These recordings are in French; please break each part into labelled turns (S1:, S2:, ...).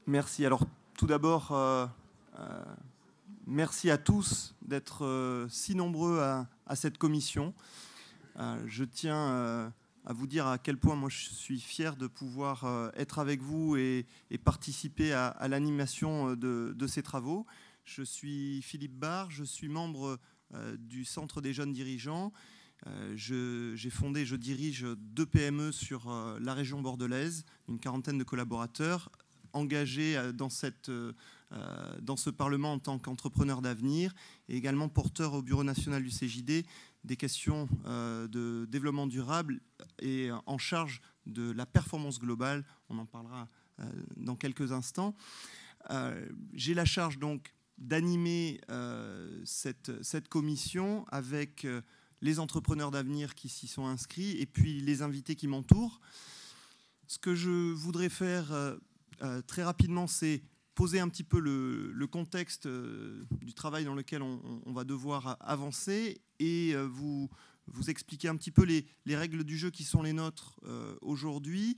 S1: Merci. Alors, tout d'abord, merci à tous d'être si nombreux à cette commission. Je tiens à vous dire à quel point moi je suis fier de pouvoir être avec vous et participer à l'animation de ces travaux. Je suis Philippe Barre, je suis membre du Centre des jeunes dirigeants. J'ai fondé, je dirige 2 PME sur la région bordelaise, une quarantaine de collaborateurs engagés dans ce Parlement en tant qu'entrepreneur d'avenir et également porteur au Bureau national du CJD des questions de développement durable et en charge de la performance globale. On en parlera dans quelques instants. J'ai la charge donc d'animer cette commission avec les entrepreneurs d'avenir qui s'y sont inscrits et puis les invités qui m'entourent. Ce que je voudrais faire très rapidement, c'est poser un petit peu le contexte du travail dans lequel on va devoir avancer et vous expliquer un petit peu les règles du jeu qui sont les nôtres aujourd'hui.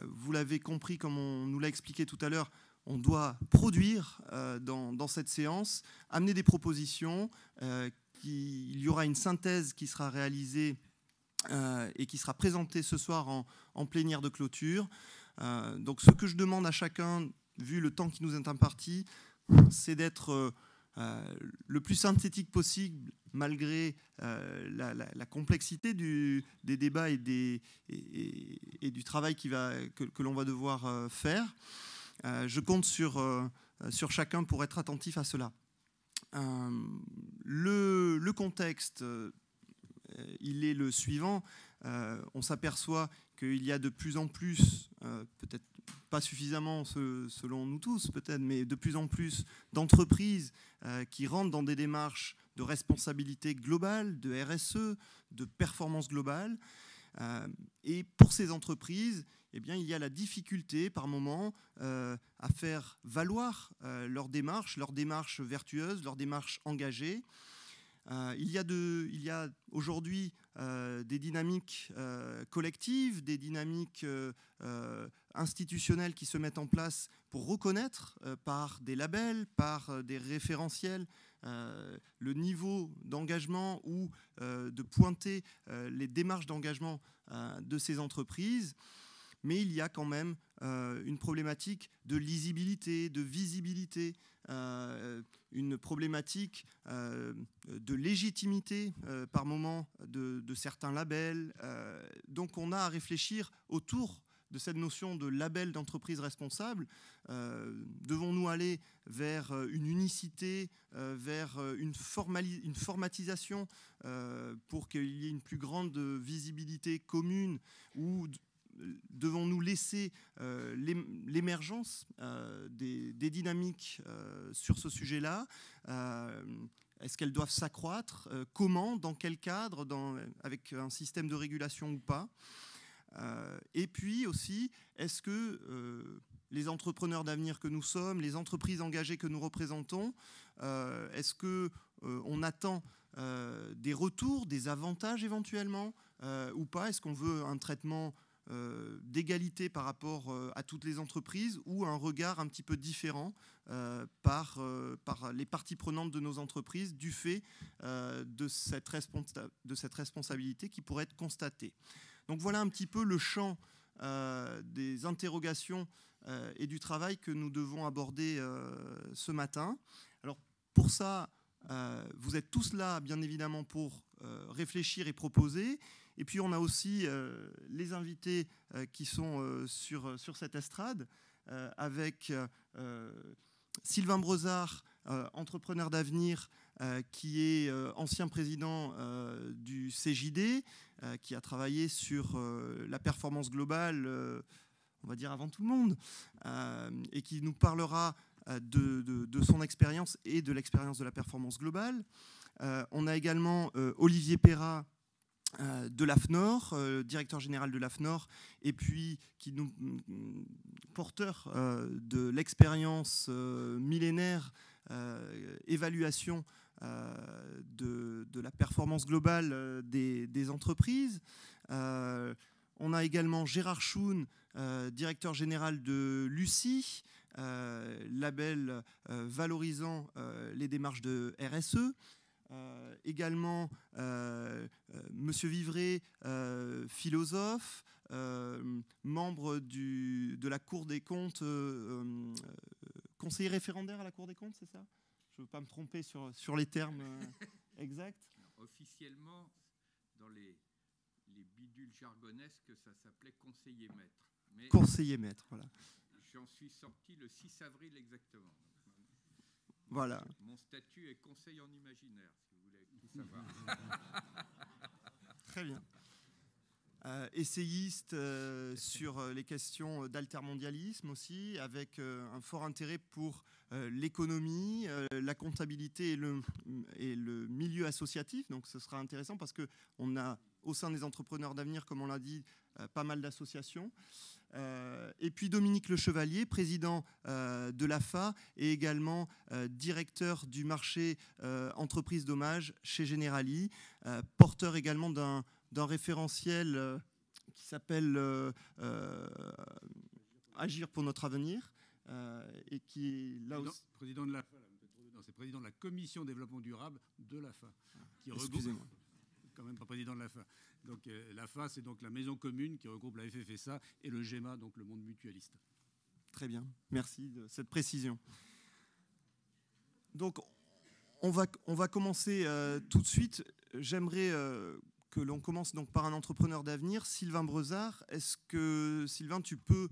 S1: Vous l'avez compris, comme on nous l'a expliqué tout à l'heure, on doit produire dans cette séance, amener des propositions. Il y aura une synthèse qui sera réalisée et qui sera présentée ce soir en plénière de clôture. Donc ce que je demande à chacun, vu le temps qui nous est imparti, c'est d'être le plus synthétique possible malgré la complexité des débats et du travail que l'on va devoir faire. Je compte sur chacun pour être attentif à cela. Le contexte, il est le suivant. On s'aperçoit qu'il y a de plus en plus, peut-être pas suffisamment selon nous tous, peut-être, mais de plus en plus d'entreprises qui rentrent dans des démarches de responsabilité globale, de RSE, de performance globale. Et pour ces entreprises, eh bien, il y a la difficulté par moment à faire valoir leur démarche vertueuse, leur démarche engagée. Il y a aujourd'hui des dynamiques collectives, des dynamiques institutionnelles qui se mettent en place pour reconnaître par des labels, par des référentiels, le niveau d'engagement ou de pointer les démarches d'engagement de ces entreprises. Mais il y a quand même une problématique de lisibilité, de visibilité, une problématique de légitimité par moment de certains labels. Donc on a à réfléchir autour de cette notion de label d'entreprise responsable. Devons-nous aller vers une unicité, vers une formatisation pour qu'il y ait une plus grande visibilité commune, ou devons-nous laisser l'émergence des dynamiques sur ce sujet-là? Est-ce qu'elles doivent s'accroître? Comment? Dans quel cadre? Avec un système de régulation ou pas? Et puis aussi, est-ce que les entrepreneurs d'avenir que nous sommes, les entreprises engagées que nous représentons, est-ce qu'on attend des retours, des avantages éventuellement ou pas? Est-ce qu'on veut un traitement d'égalité par rapport à toutes les entreprises ou un regard un petit peu différent par les parties prenantes de nos entreprises du fait de cette responsabilité qui pourrait être constatée? Donc voilà un petit peu le champ des interrogations et du travail que nous devons aborder ce matin. Alors pour ça, vous êtes tous là bien évidemment pour réfléchir et proposer. Et puis on a aussi les invités qui sont sur cette estrade avec Sylvain Brezard, entrepreneur d'avenir, qui est ancien président du CJD, qui a travaillé sur la performance globale, on va dire avant tout le monde, et qui nous parlera de son expérience et de l'expérience de la performance globale. On a également Olivier Perrat, de l'AFNOR, directeur général de l'AFNOR, et puis qui nous porteur de l'expérience millénaire, évaluation de la performance globale des entreprises. On a également Gérard Schoun, directeur général de l'UCI, label valorisant les démarches de RSE. Également, Monsieur Vivray, philosophe, membre de la Cour des comptes, conseiller référendaire à la Cour des comptes, c'est ça? Je ne veux pas me tromper sur les termes exacts.
S2: Officiellement, dans les bidules jargonesques, ça s'appelait conseiller maître. Mais
S1: conseiller maître, voilà.
S2: J'en suis sorti le 6 avril exactement.
S1: Voilà.
S2: Mon statut est conseil en imaginaire, si vous voulez tout savoir.
S1: Très bien. Essayiste sur les questions d'altermondialisme aussi, avec un fort intérêt pour l'économie, la comptabilité et le milieu associatif. Donc ce sera intéressant parce qu'on a au sein des entrepreneurs d'avenir, comme on l'a dit, pas mal d'associations. Et puis Dominique Le Chevalier, président de l'AFA et également directeur du marché entreprise d'hommage chez Generali, porteur également d'un référentiel qui s'appelle Agir pour notre avenir et qui est là aussi...
S3: Président de l'AFA, c'est président de la commission développement durable de l'AFA, qui regroupe...
S1: Excusez-moi.
S3: Quand même pas président de l'AFA. Donc l'AFA, c'est donc la maison commune qui regroupe la FFSA et le GEMA, donc le monde mutualiste.
S1: Très bien, merci de cette précision. Donc on va commencer tout de suite. J'aimerais que l'on commence donc par un entrepreneur d'avenir, Sylvain Brezard. Est-ce que, Sylvain, tu peux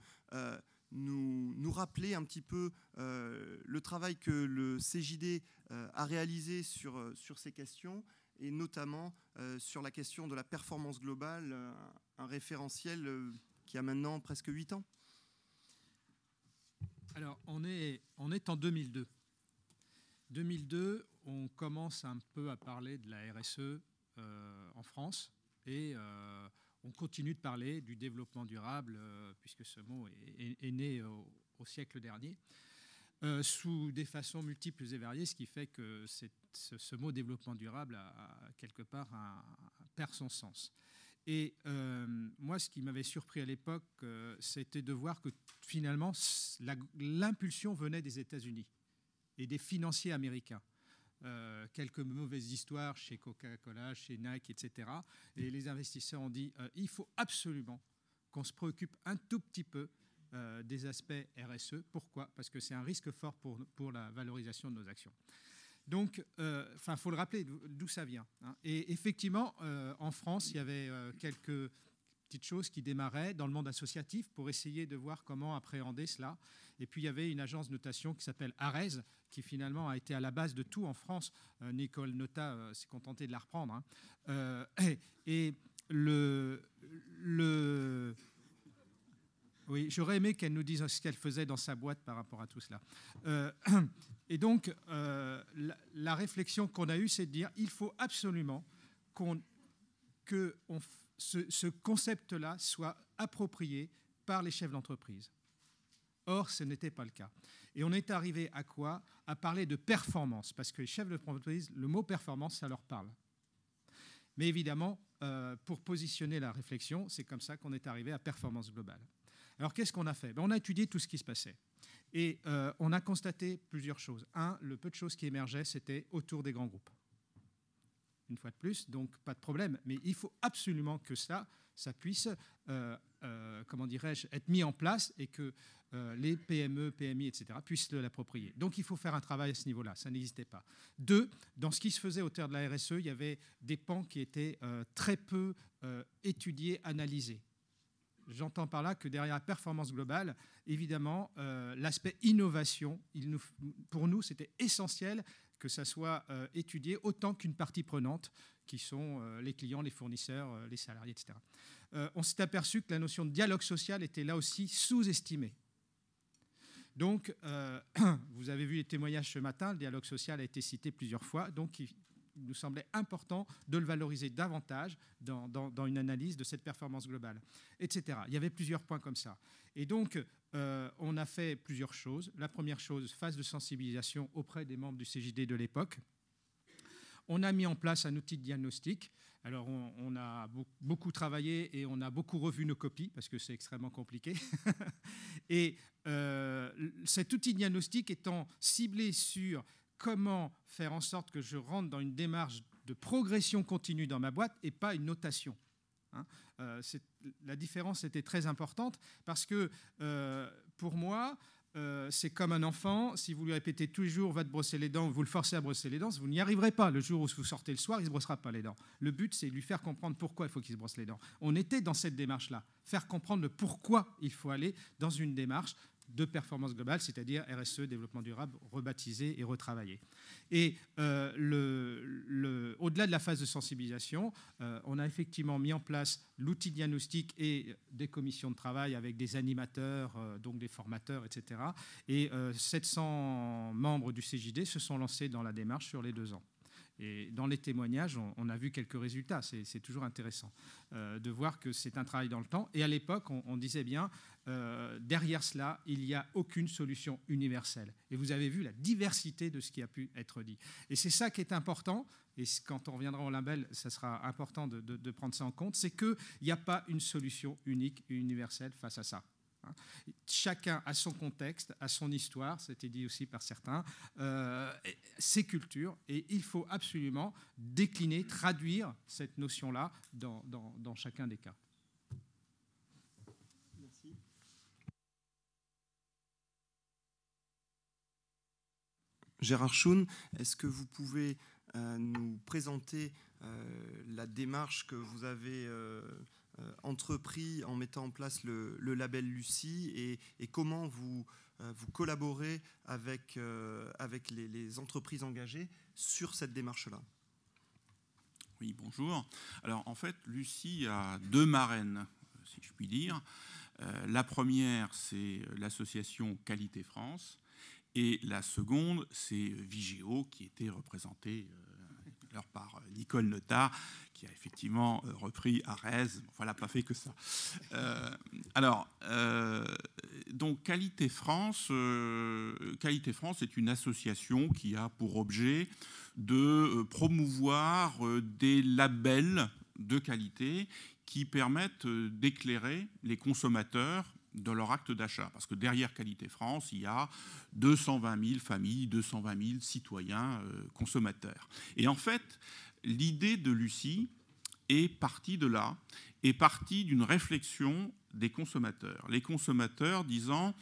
S1: nous rappeler un petit peu le travail que le CJD a réalisé sur ces questions et notamment sur la question de la performance globale, un référentiel qui a maintenant presque 8 ans?
S4: Alors, on est en 2002. 2002, on commence un peu à parler de la RSE en France et on continue de parler du développement durable puisque ce mot est né au siècle dernier. Sous des façons multiples et variées, ce qui fait que ce mot développement durable a quelque part perd son sens. Et moi, ce qui m'avait surpris à l'époque, c'était de voir que finalement, l'impulsion venait des États-Unis et des financiers américains. Quelques mauvaises histoires chez Coca-Cola, chez Nike, etc. Et les investisseurs ont dit il faut absolument qu'on se préoccupe un tout petit peu des aspects RSE. Pourquoi? Parce que c'est un risque fort pour la valorisation de nos actions. Donc, faut le rappeler d'où ça vient. Hein. Et effectivement, en France, il y avait quelques petites choses qui démarraient dans le monde associatif pour essayer de voir comment appréhender cela. Et puis, il y avait une agence de notation qui s'appelle ARES, qui finalement a été à la base de tout en France. Nicole Notat s'est contentée de la reprendre. Hein. Oui, j'aurais aimé qu'elle nous dise ce qu'elle faisait dans sa boîte par rapport à tout cela. Et donc, la réflexion qu'on a eue, c'est de dire il faut absolument que ce concept-là soit approprié par les chefs d'entreprise. Or, ce n'était pas le cas. Et on est arrivé à quoi? À parler de performance, parce que les chefs d'entreprise, le mot performance, ça leur parle. Mais évidemment, pour positionner la réflexion, c'est comme ça qu'on est arrivé à performance globale. Alors, qu'est-ce qu'on a fait? On a étudié tout ce qui se passait. Et on a constaté plusieurs choses. Un, le peu de choses qui émergeaient, c'était autour des grands groupes. Une fois de plus, donc pas de problème. Mais il faut absolument que ça puisse, comment dirais-je, être mis en place et que les PME, PMI, etc. puissent l'approprier. Donc il faut faire un travail à ce niveau-là. Ça n'existait pas. Deux, dans ce qui se faisait au terme de la RSE, il y avait des pans qui étaient très peu étudiés, analysés. J'entends par là que derrière la performance globale, évidemment, l'aspect innovation, pour nous, c'était essentiel que ça soit étudié autant qu'une partie prenante, qui sont les clients, les fournisseurs, les salariés, etc. On s'est aperçu que la notion de dialogue social était là aussi sous-estimée. Donc, vous avez vu les témoignages ce matin, le dialogue social a été cité plusieurs fois, donc il nous semblait important de le valoriser davantage dans une analyse de cette performance globale, etc. Il y avait plusieurs points comme ça. Et donc, on a fait plusieurs choses. La première chose, phase de sensibilisation auprès des membres du CJD de l'époque. On a mis en place un outil de diagnostic. Alors, on a beaucoup travaillé et on a beaucoup revu nos copies parce que c'est extrêmement compliqué. Et cet outil diagnostique étant ciblé sur comment faire en sorte que je rentre dans une démarche de progression continue dans ma boîte et pas une notation. Hein. La différence était très importante parce que pour moi, c'est comme un enfant, si vous lui répétez tous les jours va te brosser les dents, vous le forcez à brosser les dents, vous n'y arriverez pas. Le jour où vous sortez le soir, il ne se brossera pas les dents. Le but, c'est de lui faire comprendre pourquoi il faut qu'il se brosse les dents. On était dans cette démarche-là, faire comprendre le pourquoi il faut aller dans une démarche de performance globale, c'est-à-dire RSE, développement durable, rebaptisé et retravaillé. Et au-delà de la phase de sensibilisation, on a effectivement mis en place l'outil diagnostic et des commissions de travail avec des animateurs, donc des formateurs, etc. Et 700 membres du CJD se sont lancés dans la démarche sur les 2 ans. Et dans les témoignages, on a vu quelques résultats. C'est toujours intéressant de voir que c'est un travail dans le temps. Et à l'époque, on disait bien, derrière cela, il n'y a aucune solution universelle. Et vous avez vu la diversité de ce qui a pu être dit. Et c'est ça qui est important. Et quand on reviendra au label, ça sera important de prendre ça en compte. C'est qu'il n'y a pas une solution unique et universelle face à ça. Chacun a son contexte, a son histoire, c'était dit aussi par certains, ses cultures, et il faut absolument décliner, traduire cette notion-là dans chacun des cas.
S1: Merci. Gérard Schoon, est-ce que vous pouvez nous présenter la démarche que vous avez entrepris en mettant en place le label Lucie et comment vous collaborez avec les entreprises engagées sur cette démarche-là?
S5: Oui, bonjour. Alors en fait, Lucie a 2 marraines, si je puis dire. La première, c'est l'association Qualité France, et la seconde, c'est Vigéo, qui était représentée par Nicole Notat, qui a effectivement repris Arez. Enfin, elle n'a pas fait que ça. Donc Qualité France est une association qui a pour objet de promouvoir des labels de qualité qui permettent d'éclairer les consommateurs dans leur acte d'achat. Parce que derrière Qualité France, il y a 220 000 familles, 220 000 citoyens consommateurs. Et en fait, l'idée de Lucie est partie de là, est partie d'une réflexion des consommateurs. Les consommateurs disant,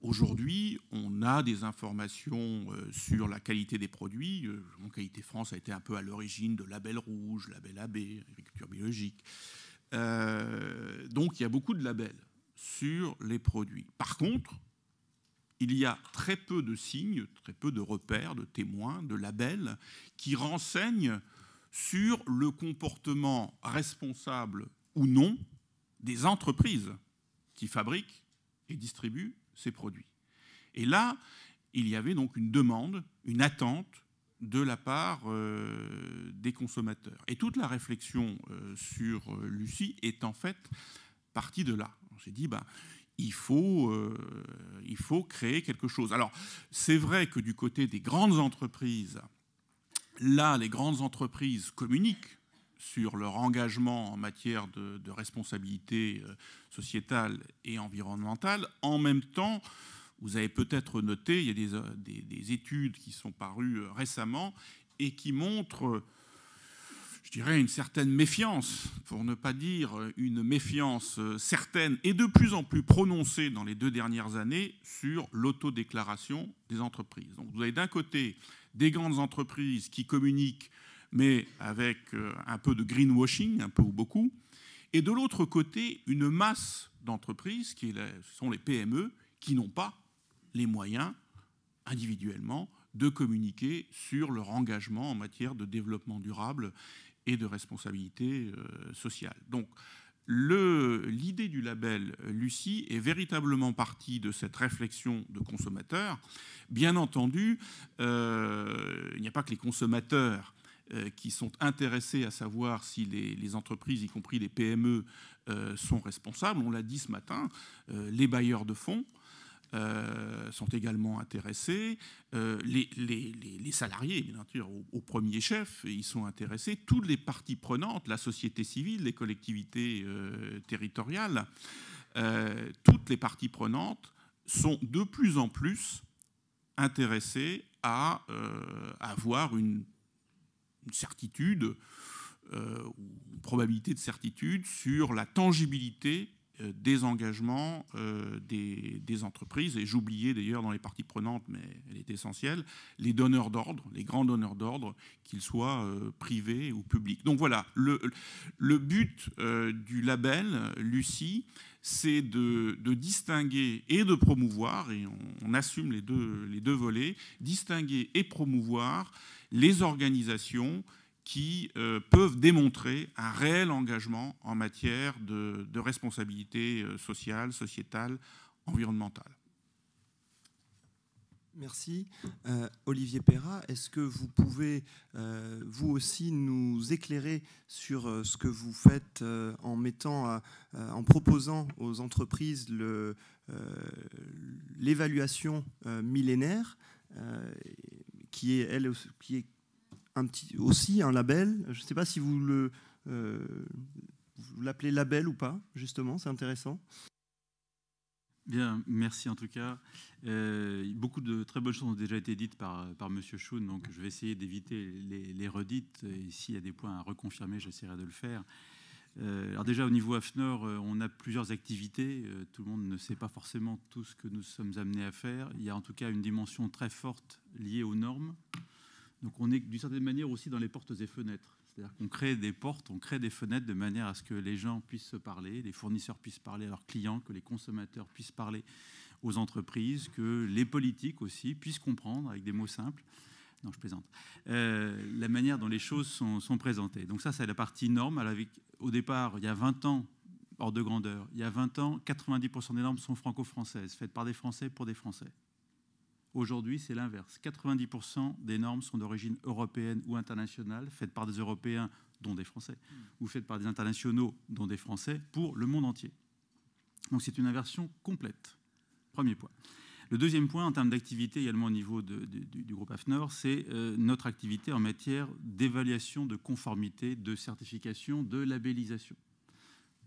S5: aujourd'hui, on a des informations sur la qualité des produits. Qualité France a été un peu à l'origine de Label Rouge, Label AB, agriculture biologique. Donc il y a beaucoup de labels sur les produits. Par contre, il y a très peu de signes, très peu de repères, de témoins, de labels qui renseignent sur le comportement responsable ou non des entreprises qui fabriquent et distribuent ces produits. Et là, il y avait donc une demande, une attente de la part des consommateurs. Et toute la réflexion sur Lucie est en fait partie de là. On s'est dit, il faut créer quelque chose. Alors, c'est vrai que du côté des grandes entreprises, là, les grandes entreprises communiquent sur leur engagement en matière de responsabilité sociétale et environnementale. En même temps, vous avez peut-être noté, il y a des études qui sont parues récemment et qui montrent, je dirais, une certaine méfiance, pour ne pas dire une méfiance certaine et de plus en plus prononcée dans les 2 dernières années sur l'autodéclaration des entreprises. Donc vous avez d'un côté des grandes entreprises qui communiquent, mais avec un peu de greenwashing, un peu ou beaucoup, et de l'autre côté, une masse d'entreprises, ce sont les PME, qui n'ont pas les moyens, individuellement, de communiquer sur leur engagement en matière de développement durable et de responsabilité sociale. Donc, l'idée du label Lucie est véritablement partie de cette réflexion de consommateurs. Bien entendu, il n'y a pas que les consommateurs qui sont intéressés à savoir si les entreprises, y compris les PME, sont responsables. On l'a dit ce matin, les bailleurs de fonds sont également intéressés, les salariés, bien sûr, au premier chef, ils sont intéressés, toutes les parties prenantes, la société civile, les collectivités territoriales, toutes les parties prenantes sont de plus en plus intéressés à avoir une certitude, une probabilité de certitude sur la tangibilité des engagements des entreprises. Et j'oubliais d'ailleurs dans les parties prenantes, mais elle est essentielle, les donneurs d'ordre, les grands donneurs d'ordre, qu'ils soient privés ou publics. Donc voilà, le but du label Lucie, c'est de distinguer et de promouvoir, et on assume les deux volets, distinguer et promouvoir les organisations qui peuvent démontrer un réel engagement en matière de responsabilité sociale, sociétale, environnementale.
S1: Merci. Olivier Perrat, est-ce que vous pouvez, vous aussi, nous éclairer sur ce que vous faites en proposant aux entreprises l'évaluation millénaire, qui est aussi un label. Je ne sais pas si vous l'appelez label ou pas, justement, c'est intéressant.
S6: Bien, merci en tout cas. Beaucoup de très bonnes choses ont déjà été dites par M. Schoon, donc je vais essayer d'éviter les redites, et s'il y a des points à reconfirmer, j'essaierai de le faire. Alors déjà, au niveau AFNOR, on a plusieurs activités. Tout le monde ne sait pas forcément tout ce que nous sommes amenés à faire. Il y a en tout cas une dimension très forte liée aux normes. Donc on est d'une certaine manière aussi dans les portes et fenêtres. C'est-à-dire qu'on crée des portes, on crée des fenêtres de manière à ce que les gens puissent se parler, les fournisseurs puissent parler à leurs clients, que les consommateurs puissent parler aux entreprises, que les politiques aussi puissent comprendre avec des mots simples. Non, je plaisante. La manière dont les choses sont présentées. Donc ça, c'est la partie norme. Au départ, il y a 20 ans, hors de grandeur, il y a 20 ans, 90% des normes sont franco-françaises, faites par des Français pour des Français. Aujourd'hui, c'est l'inverse. 90% des normes sont d'origine européenne ou internationale, faites par des Européens, dont des Français, ou faites par des internationaux, dont des Français, pour le monde entier. Donc c'est une inversion complète. Premier point. Le deuxième point, en termes d'activité, également au niveau du groupe AFNOR, c'est notre activité en matière d'évaluation de conformité, de certification, de labellisation.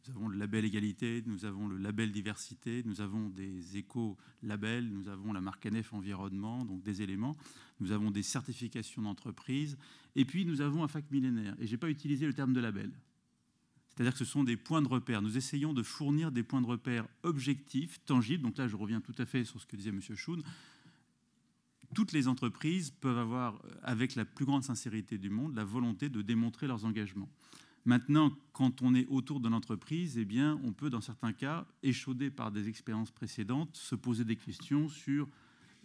S6: Nous avons le label égalité, nous avons le label diversité, nous avons des éco-labels, nous avons la marque ANEF environnement, donc des éléments. Nous avons des certifications d'entreprise. Et puis, nous avons un FAC millénaire. Et je n'ai pas utilisé le terme de label. C'est-à-dire que ce sont des points de repère. Nous essayons de fournir des points de repère objectifs, tangibles. Donc là, je reviens tout à fait sur ce que disait M. Schoon. Toutes les entreprises peuvent avoir, avec la plus grande sincérité du monde, la volonté de démontrer leurs engagements. Maintenant, quand on est autour de l'entreprise, eh bien, on peut, dans certains cas, échaudé par des expériences précédentes, se poser des questions sur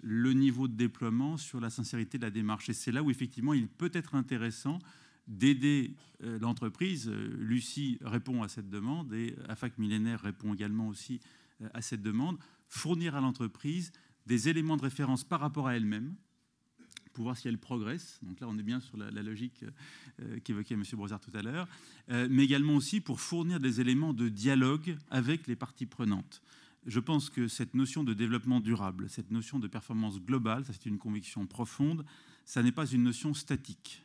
S6: le niveau de déploiement, sur la sincérité de la démarche. Et c'est là où, effectivement, il peut être intéressant d'aider l'entreprise. Lucie répond à cette demande et AFAC Millénaire répond également aussi à cette demande. Fournir à l'entreprise des éléments de référence par rapport à elle-même, pour voir si elle progresse. Donc là, on est bien sur la logique qu'évoquait M. Brozard tout à l'heure, mais également aussi pour fournir des éléments de dialogue avec les parties prenantes. Je pense que cette notion de développement durable, cette notion de performance globale, ça c'est une conviction profonde, ça n'est pas une notion statique.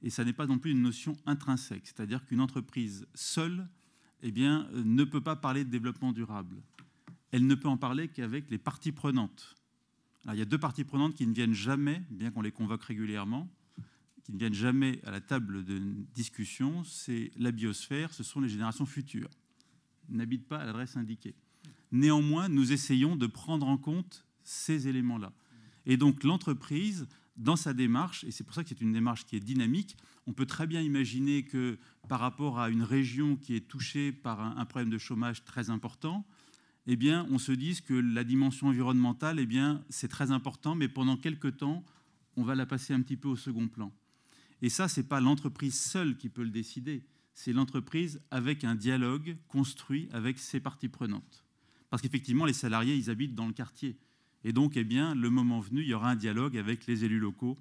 S6: Et ça n'est pas non plus une notion intrinsèque. C'est-à-dire qu'une entreprise seule, eh bien, ne peut pas parler de développement durable. Elle ne peut en parler qu'avec les parties prenantes. Alors, il y a deux parties prenantes qui ne viennent jamais, bien qu'on les convoque régulièrement, qui ne viennent jamais à la table de discussion, c'est la biosphère, ce sont les générations futures. Ils n'habitent pas à l'adresse indiquée. Néanmoins, nous essayons de prendre en compte ces éléments-là. Et donc l'entreprise, dans sa démarche, et c'est pour ça que c'est une démarche qui est dynamique, on peut très bien imaginer que par rapport à une région qui est touchée par un problème de chômage très important, eh bien, on se dise que la dimension environnementale, eh bien, c'est très important, mais pendant quelques temps, on va la passer un petit peu au second plan. Et ça, ce n'est pas l'entreprise seule qui peut le décider, c'est l'entreprise avec un dialogue construit avec ses parties prenantes. Parce qu'effectivement, les salariés, ils habitent dans le quartier. Et donc, eh bien, le moment venu, il y aura un dialogue avec les élus locaux,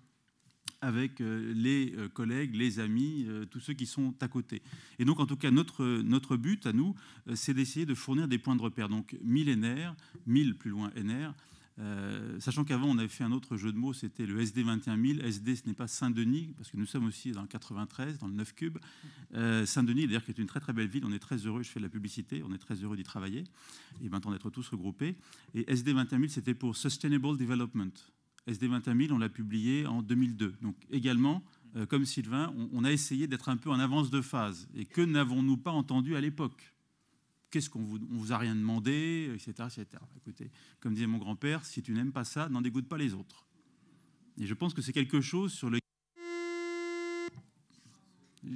S6: avec les collègues, les amis, tous ceux qui sont à côté. Et donc, en tout cas, notre but à nous, c'est d'essayer de fournir des points de repère. Donc, millénaire, 1000 plus loin NR, Sachant qu'avant, on avait fait un autre jeu de mots, c'était le SD 21000. SD, ce n'est pas Saint-Denis, parce que nous sommes aussi dans le 93, dans le 9 cube. Saint-Denis, d'ailleurs, qui est une très très belle ville. On est très heureux, je fais de la publicité, on est très heureux d'y travailler et maintenant d'être tous regroupés. Et SD 21000, c'était pour Sustainable Development. SD 21000, on l'a publié en 2002. Donc également, comme Sylvain, on a essayé d'être un peu en avance de phase. Et que n'avons-nous pas entendu à l'époque ? Qu'est-ce qu'on vous a rien demandé, etc., etc. Écoutez, comme disait mon grand-père, si tu n'aimes pas ça, n'en dégoûte pas les autres. Et je pense que c'est quelque chose sur le...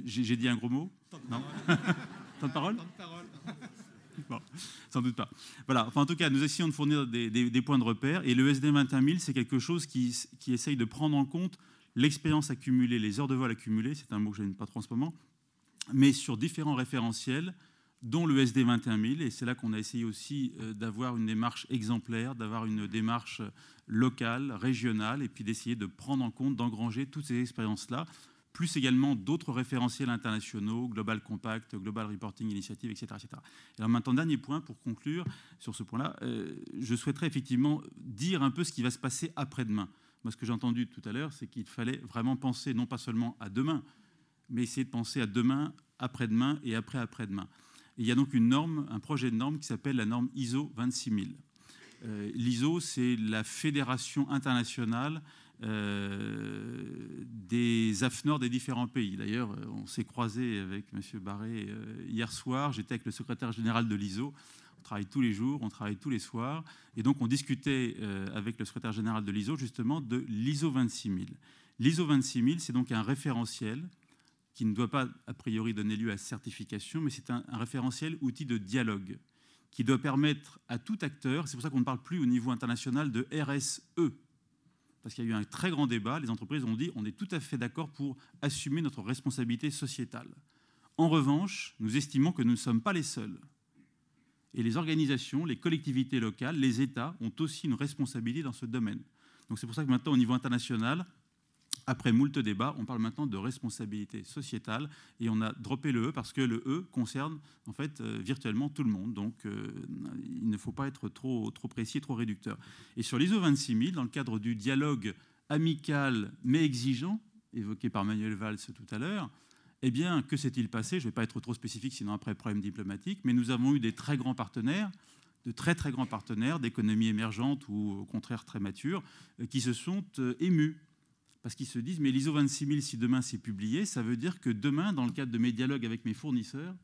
S6: J'ai dit un gros mot ? Non ? Temps de parole ? Bon, sans doute pas. Voilà. Enfin, en tout cas, nous essayons de fournir des points de repère. Et le SD 21000, c'est quelque chose qui essaye de prendre en compte l'expérience accumulée, les heures de vol accumulées, c'est un mot que je n'aime pas trop en ce moment, mais sur différents référentiels, dont le SD 21000, et c'est là qu'on a essayé aussi d'avoir une démarche exemplaire, d'avoir une démarche locale, régionale, et puis d'essayer de prendre en compte, d'engranger toutes ces expériences-là, plus également d'autres référentiels internationaux, Global Compact, Global Reporting Initiative, etc. etc. Et alors maintenant, dernier point pour conclure sur ce point-là, je souhaiterais effectivement dire un peu ce qui va se passer après-demain. Moi, ce que j'ai entendu tout à l'heure, c'est qu'il fallait vraiment penser non pas seulement à demain, mais essayer de penser à demain, après-demain et après-après-demain. Et il y a donc une norme, un projet de norme qui s'appelle la norme ISO 26000. L'ISO, c'est la fédération internationale des AFNOR des différents pays. D'ailleurs, on s'est croisé avec M. Barré hier soir. J'étais avec le secrétaire général de l'ISO. On travaille tous les jours, on travaille tous les soirs. Et donc, on discutait avec le secrétaire général de l'ISO, justement, de l'ISO 26000. L'ISO 26000, c'est donc un référentiel qui ne doit pas, a priori, donner lieu à certification, mais c'est un référentiel outil de dialogue qui doit permettre à tout acteur, c'est pour ça qu'on ne parle plus au niveau international de RSE, parce qu'il y a eu un très grand débat, les entreprises ont dit on est tout à fait d'accord pour assumer notre responsabilité sociétale. En revanche, nous estimons que nous ne sommes pas les seuls. Et les organisations, les collectivités locales, les États ont aussi une responsabilité dans ce domaine. Donc c'est pour ça que maintenant, au niveau international, après moult débats, on parle maintenant de responsabilité sociétale et on a droppé le E parce que le E concerne en fait virtuellement tout le monde. Donc il ne faut pas être trop précis, trop réducteur. Et sur l'ISO 26000, dans le cadre du dialogue amical mais exigeant, évoqué par Manuel Valls tout à l'heure, eh bien, que s'est-il passé ? Je ne vais pas être trop spécifique, sinon après problème diplomatique, mais nous avons eu des très grands partenaires, de très très grands partenaires d'économies émergentes ou au contraire très matures, qui se sont émus. Parce qu'ils se disent, mais l'ISO 26000, si demain c'est publié, ça veut dire que demain, dans le cadre de mes dialogues avec mes fournisseurs,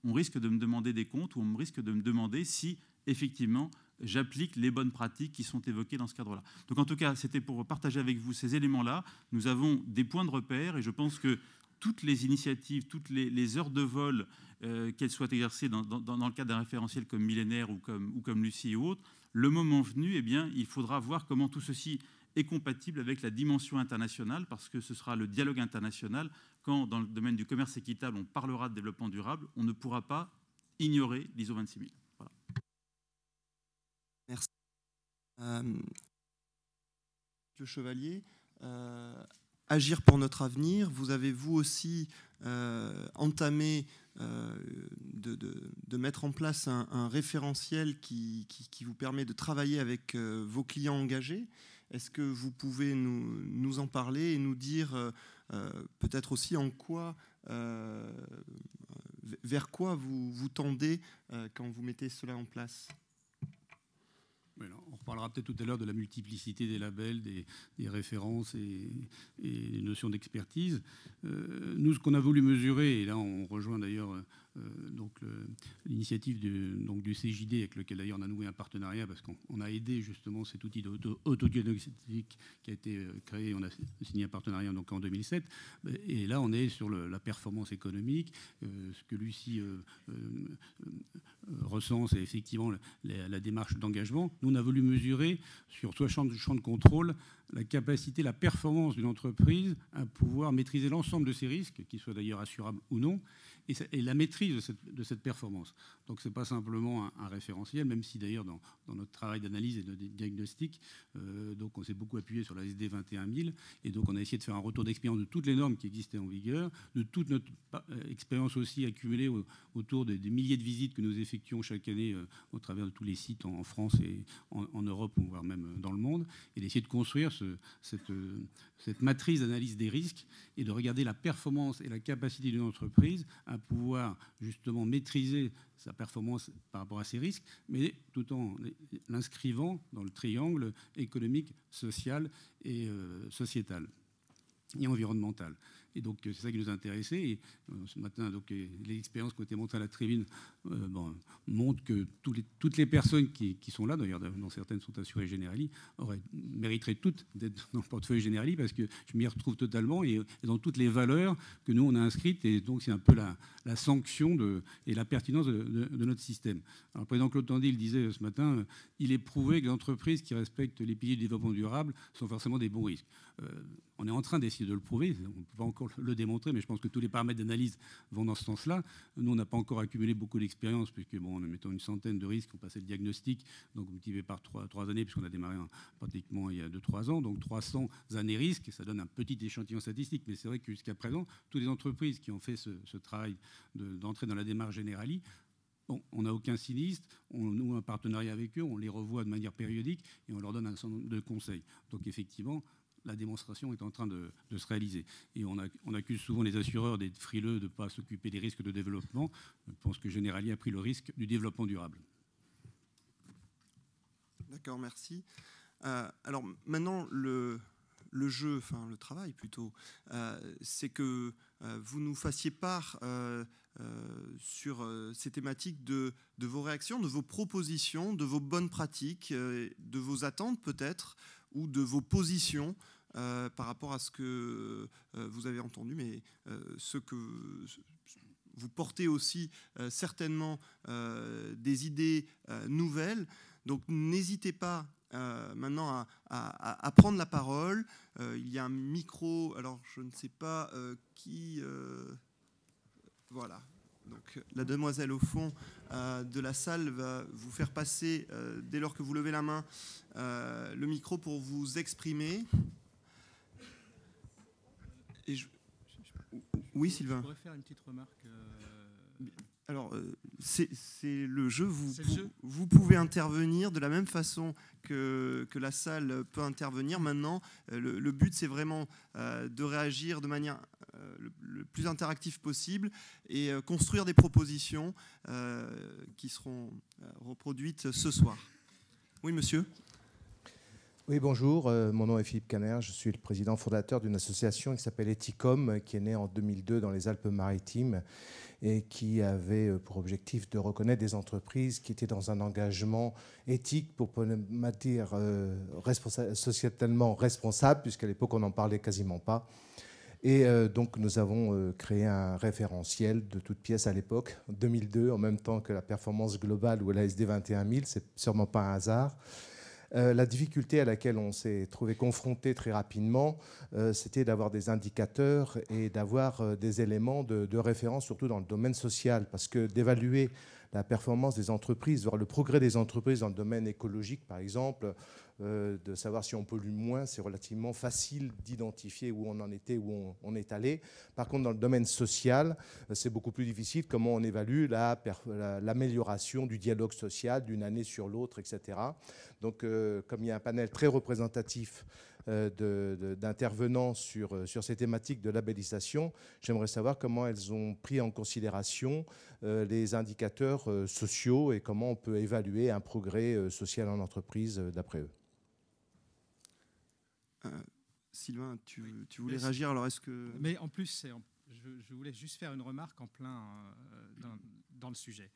S6: on risque de me demander des comptes ou on risque de me demander si, effectivement, j'applique les bonnes pratiques qui sont évoquées dans ce cadre-là. Donc en tout cas, c'était pour partager avec vous ces éléments-là. Nous avons des points de repère et je pense que toutes les initiatives, toutes les heures de vol, qu'elles soient exercées dans le cadre d'un référentiel comme Millénaire ou comme Lucie ou autres, le moment venu, eh bien, il faudra voir comment tout ceci est compatible avec la dimension internationale, parce que ce sera le dialogue international. Quand, dans le domaine du commerce équitable, on parlera de développement durable, on ne pourra pas ignorer l'ISO 26000. Voilà.
S1: Merci. Le Chevalier, agir pour notre avenir, vous avez vous aussi entamé de mettre en place un référentiel qui vous permet de travailler avec vos clients engagés. Est-ce que vous pouvez nous en parler et nous dire peut-être aussi en quoi, vers quoi vous tendez quand vous mettez cela en place ?
S3: On reparlera peut-être tout à l'heure de la multiplicité des labels, des références et des notions d'expertise. Nous, ce qu'on a voulu mesurer, et là on rejoint d'ailleurs l'initiative du CJD, avec lequel d'ailleurs on a noué un partenariat, parce qu'on a aidé justement cet outil d'autodiagnostic qui a été créé, on a signé un partenariat donc en 2007, et là on est sur la performance économique, ce que Lucie recense, c'est effectivement la démarche d'engagement. Nous, on a voulu mesurer sur 60 champs de contrôle la capacité, la performance d'une entreprise à pouvoir maîtriser l'ensemble de ses risques, qu'ils soient d'ailleurs assurables ou non, et la maîtrise de cette performance. Donc ce n'est pas simplement un référentiel, même si d'ailleurs dans notre travail d'analyse et de diagnostic, donc on s'est beaucoup appuyé sur la SD 21000, et donc on a essayé de faire un retour d'expérience de toutes les normes qui existaient en vigueur, de toute notre expérience aussi accumulée autour des milliers de visites que nous effectuons chaque année au travers de tous les sites en France et en Europe, voire même dans le monde, et d'essayer de construire cette matrice d'analyse des risques et de regarder la performance et la capacité d'une entreprise à pouvoir justement maîtriser sa performance par rapport à ces risques, mais tout en l'inscrivant dans le triangle économique, social et sociétal et environnemental. Et donc, c'est ça qui nous a intéressés. Et ce matin, donc, les expériences qui ont été montrées à la tribune montrent que toutes les personnes qui sont là, d'ailleurs, dont certaines sont assurées Generali, mériteraient toutes d'être dans le portefeuille Generali, parce que je m'y retrouve totalement, et dans toutes les valeurs que nous, on a inscrites. Et donc, c'est un peu la sanction et la pertinence de notre système. Alors, le président Claude Tandy le disait ce matin, il est prouvé que les entreprises qui respectent les piliers du développement durable sont forcément des bons risques. On est en train d'essayer de le prouver. On ne peut pas encore le démontrer, mais je pense que tous les paramètres d'analyse vont dans ce sens-là. Nous, on n'a pas encore accumulé beaucoup d'expérience, puisque, bon, en mettant une centaine de risques, on passait le diagnostic, donc multiplié par 3 années, puisqu'on a démarré pratiquement il y a 2-3 ans, donc 300 années risques, et ça donne un petit échantillon statistique. Mais c'est vrai que jusqu'à présent, toutes les entreprises qui ont fait ce travail d'entrer dans la démarche Generali, bon, on n'a aucun sinistre, on noue un partenariat avec eux, on les revoit de manière périodique et on leur donne un certain nombre de conseils. Donc effectivement, la démonstration est en train de se réaliser. Et on accuse souvent les assureurs d'être frileux, de ne pas s'occuper des risques de développement. Je pense que Generali a pris le risque du développement durable.
S1: D'accord, merci. Alors maintenant, le jeu, enfin le travail plutôt, c'est que vous nous fassiez part sur ces thématiques de vos réactions, de vos propositions, de vos bonnes pratiques, de vos attentes peut-être, ou de vos positions par rapport à ce que vous avez entendu, mais ce que vous portez aussi certainement des idées nouvelles. Donc n'hésitez pas maintenant à prendre la parole. Il y a un micro, alors je ne sais pas qui... voilà. Donc la demoiselle au fond de la salle va vous faire passer, dès lors que vous levez la main, le micro pour vous exprimer. Et oui, Sylvain.
S4: Je pourrais faire une petite remarque.
S1: Alors, c'est le jeu.
S4: Jeu.
S1: Vous pouvez intervenir de la même façon que la salle peut intervenir. Maintenant, le but, c'est vraiment de réagir de manière le plus interactive possible et construire des propositions qui seront reproduites ce soir. Oui, monsieur.
S7: Oui, bonjour. Mon nom est Philippe Caner. Je suis le président fondateur d'une association qui s'appelle Ethicom, qui est née en 2002 dans les Alpes-Maritimes et qui avait pour objectif de reconnaître des entreprises qui étaient dans un engagement éthique, pour ne pas dire sociétalement responsable, puisqu'à l'époque, on n'en parlait quasiment pas. Et donc, nous avons créé un référentiel de toutes pièces à l'époque, en 2002, en même temps que la performance globale ou la SD 21000. C'est sûrement pas un hasard. La difficulté à laquelle on s'est trouvé confronté très rapidement, c'était d'avoir des indicateurs et d'avoir des éléments de référence, surtout dans le domaine social, parce que d'évaluer la performance des entreprises, voir le progrès des entreprises dans le domaine écologique, par exemple, de savoir si on pollue moins, c'est relativement facile d'identifier où on en était, où on est allé. Par contre, dans le domaine social, c'est beaucoup plus difficile. Comment on évalue l'amélioration du dialogue social d'une année sur l'autre, etc. Donc, comme il y a un panel très représentatif d'intervenants sur ces thématiques de labellisation, j'aimerais savoir comment elles ont pris en considération les indicateurs sociaux et comment on peut évaluer un progrès social en entreprise d'après eux.
S1: Sylvain, tu voulais réagir, alors est-ce que...
S4: Mais en plus, je voulais juste faire une remarque en plein dans le sujet.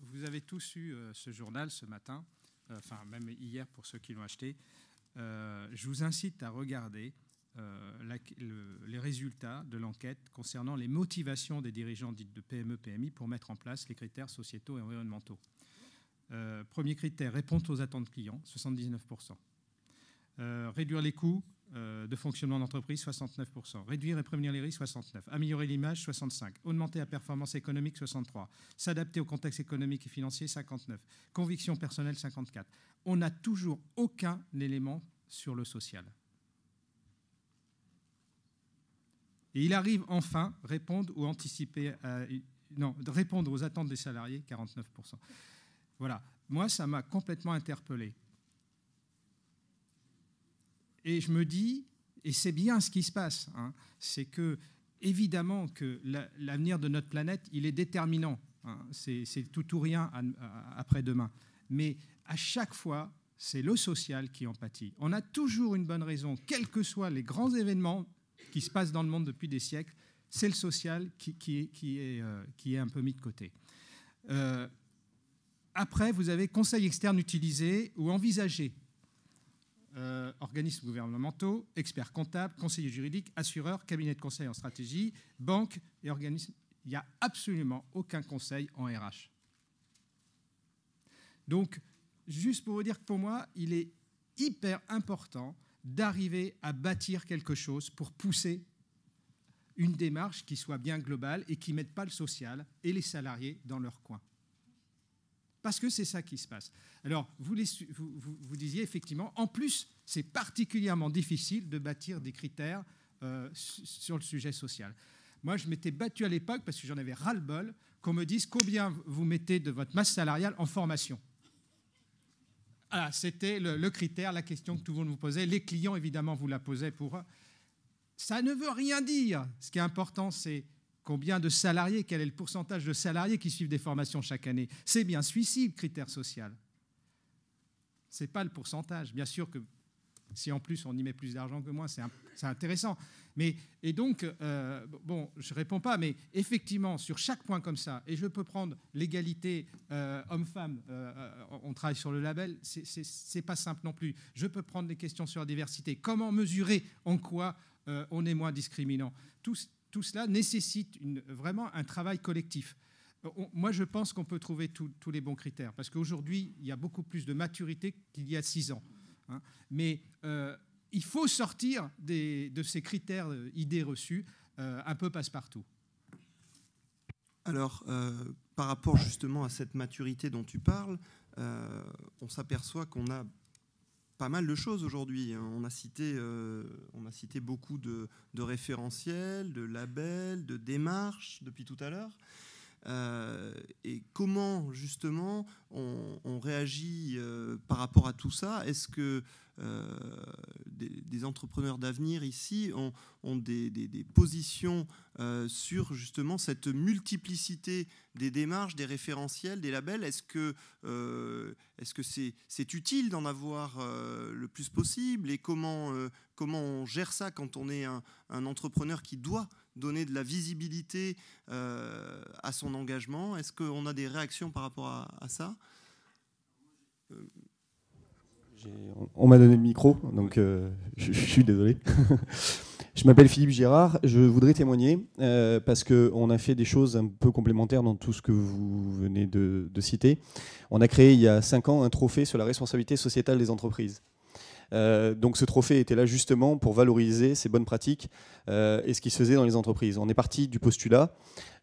S4: Vous avez tous eu ce journal ce matin, enfin même hier pour ceux qui l'ont acheté. Je vous incite à regarder les résultats de l'enquête concernant les motivations des dirigeants dites de PME, PMI pour mettre en place les critères sociétaux et environnementaux. Premier critère, répondre aux attentes clients, 79%. Réduire les coûts, de fonctionnement d'entreprise, 69%. Réduire et prévenir les risques, 69%. Améliorer l'image, 65%. Augmenter la performance économique, 63%. S'adapter au contexte économique et financier, 59%. Conviction personnelle, 54%. On n'a toujours aucun élément sur le social. Et il arrive enfin répondre ou anticiper, répondre aux attentes des salariés, 49%. Voilà. Moi, ça m'a complètement interpellé. Et je me dis, et c'est bien ce qui se passe, hein, c'est que, évidemment, que l'avenir de notre planète, il est déterminant. Hein, c'est tout ou rien après-demain. Mais à chaque fois, c'est le social qui en pâtit. On a toujours une bonne raison, quels que soient les grands événements qui se passent dans le monde depuis des siècles, c'est le social qui est un peu mis de côté. Après, vous avez conseils externes utilisés ou envisagés. Organismes gouvernementaux, experts comptables, conseillers juridiques, assureurs, cabinets de conseil en stratégie, banques et organismes. Il n'y a absolument aucun conseil en RH. Donc, juste pour vous dire que pour moi, il est hyper important d'arriver à bâtir quelque chose pour pousser une démarche qui soit bien globale et qui ne mette pas le social et les salariés dans leur coin. Parce que c'est ça qui se passe. Alors, vous disiez effectivement, en plus, c'est particulièrement difficile de bâtir des critères sur le sujet social. Moi, je m'étais battu à l'époque, parce que j'en avais ras-le-bol, qu'on me dise combien vous mettez de votre masse salariale en formation. Voilà, c'était le critère, la question que tout le monde vous posait. Les clients, évidemment, vous la posaient pour eux. Ça ne veut rien dire. Ce qui est important, c'est combien de salariés, quel est le pourcentage de salariés qui suivent des formations chaque année. C'est bien celui-ci, le critère social. Ce n'est pas le pourcentage. Bien sûr que si en plus on y met plus d'argent que moi, c'est intéressant. Mais, et donc, bon, je ne réponds pas, mais effectivement, sur chaque point comme ça, et je peux prendre l'égalité homme-femme, on travaille sur le label, ce n'est pas simple non plus. Je peux prendre des questions sur la diversité. Comment mesurer en quoi on est moins discriminant ? Tout cela nécessite vraiment un travail collectif. Moi, je pense qu'on peut trouver tous les bons critères, parce qu'aujourd'hui, il y a beaucoup plus de maturité qu'il y a 6 ans. Hein. Mais il faut sortir de ces critères idées reçues un peu passe-partout.
S1: Alors, par rapport justement à cette maturité dont tu parles, on s'aperçoit qu'on a pas mal de choses aujourd'hui. On a cité beaucoup de référentiels, de labels, de démarches depuis tout à l'heure. Et comment justement on réagit par rapport à tout ça? Est-ce que des entrepreneurs d'avenir ici ont des positions sur justement cette multiplicité des démarches, des référentiels, des labels? Est-ce que c'est utile d'en avoir le plus possible? Et comment on gère ça quand on est un entrepreneur qui doit donner de la visibilité à son engagement? Est-ce qu'on a des réactions par rapport à ça?
S8: On m'a donné le micro, donc je suis désolé. Je m'appelle Philippe Girard, je voudrais témoigner parce qu'on a fait des choses un peu complémentaires dans tout ce que vous venez de citer. On a créé il y a 5 ans un trophée sur la responsabilité sociétale des entreprises. Donc ce trophée était là justement pour valoriser ces bonnes pratiques et ce qui se faisait dans les entreprises. On est parti du postulat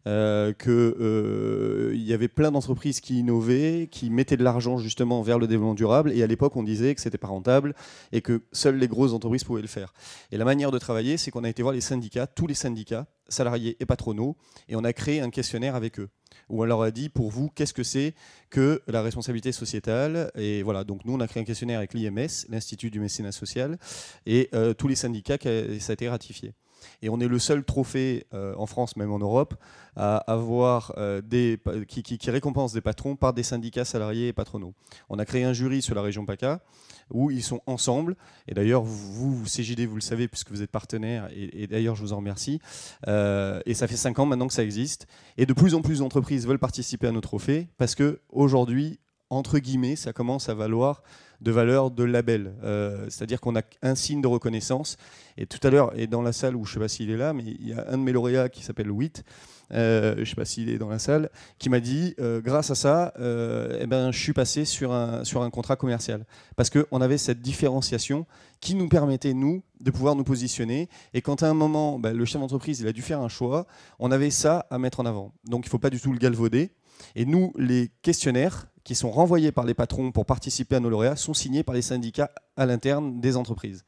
S8: qu'il y avait plein d'entreprises qui innovaient, qui mettaient de l'argent justement vers le développement durable, et à l'époque on disait que c'était pas rentable et que seules les grosses entreprises pouvaient le faire. Et la manière de travailler, c'est qu'on a été voir les syndicats, tous les syndicats, salariés et patronaux, et on a créé un questionnaire avec eux, où on leur a dit, pour vous, qu'est-ce que c'est que la responsabilité sociétale? Et voilà, donc nous on a créé un questionnaire avec l'IMS, l'Institut du mécénat social, et tous les syndicats, ça a été ratifié. Et on est le seul trophée en France, même en Europe, à avoir qui récompense des patrons par des syndicats salariés et patronaux. On a créé un jury sur la région PACA où ils sont ensemble. Et d'ailleurs, vous, CJD, vous le savez puisque vous êtes partenaire. Et d'ailleurs, je vous en remercie. Et ça fait 5 ans maintenant que ça existe. Et de plus en plus d'entreprises veulent participer à nos trophées parce qu'aujourd'hui, entre guillemets, ça commence à valoir de valeur de label. C'est-à-dire qu'on a un signe de reconnaissance. Et tout à l'heure, et dans la salle où je ne sais pas s'il est là, mais il y a un de mes lauréats qui s'appelle Witt, je ne sais pas s'il est dans la salle, qui m'a dit, grâce à ça, je suis passé sur un contrat commercial. Parce qu'on avait cette différenciation qui nous permettait, nous, de pouvoir nous positionner. Et quand à un moment, le chef d'entreprise il a dû faire un choix, on avait ça à mettre en avant. Donc il ne faut pas du tout le galvauder. Et nous, les questionnaires qui sont renvoyés par les patrons pour participer à nos lauréats sont signés par les syndicats à l'interne des entreprises.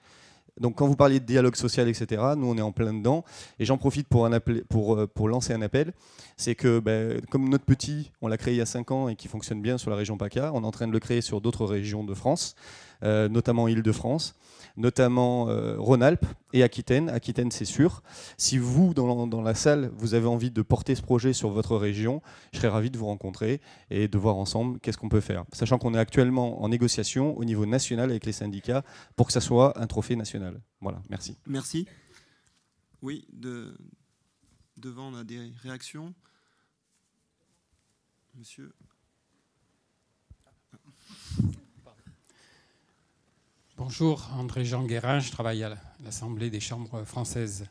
S8: Donc quand vous parliez de dialogue social, etc., nous on est en plein dedans. Et j'en profite pour lancer un appel. C'est que comme notre petit, on l'a créé il y a 5 ans et qui fonctionne bien sur la région PACA, on est en train de le créer sur d'autres régions de France, notamment Île-de-France, notamment Rhône-Alpes et Aquitaine. Aquitaine, c'est sûr. Si vous, dans la salle, vous avez envie de porter ce projet sur votre région, je serais ravi de vous rencontrer et de voir ensemble qu'est-ce qu'on peut faire. Sachant qu'on est actuellement en négociation au niveau national avec les syndicats pour que ça soit un trophée national. Voilà, merci.
S1: Merci. Oui, devant, on a des réactions. Monsieur.
S9: Bonjour, André-Jean Guérin, je travaille à l'Assemblée des chambres françaises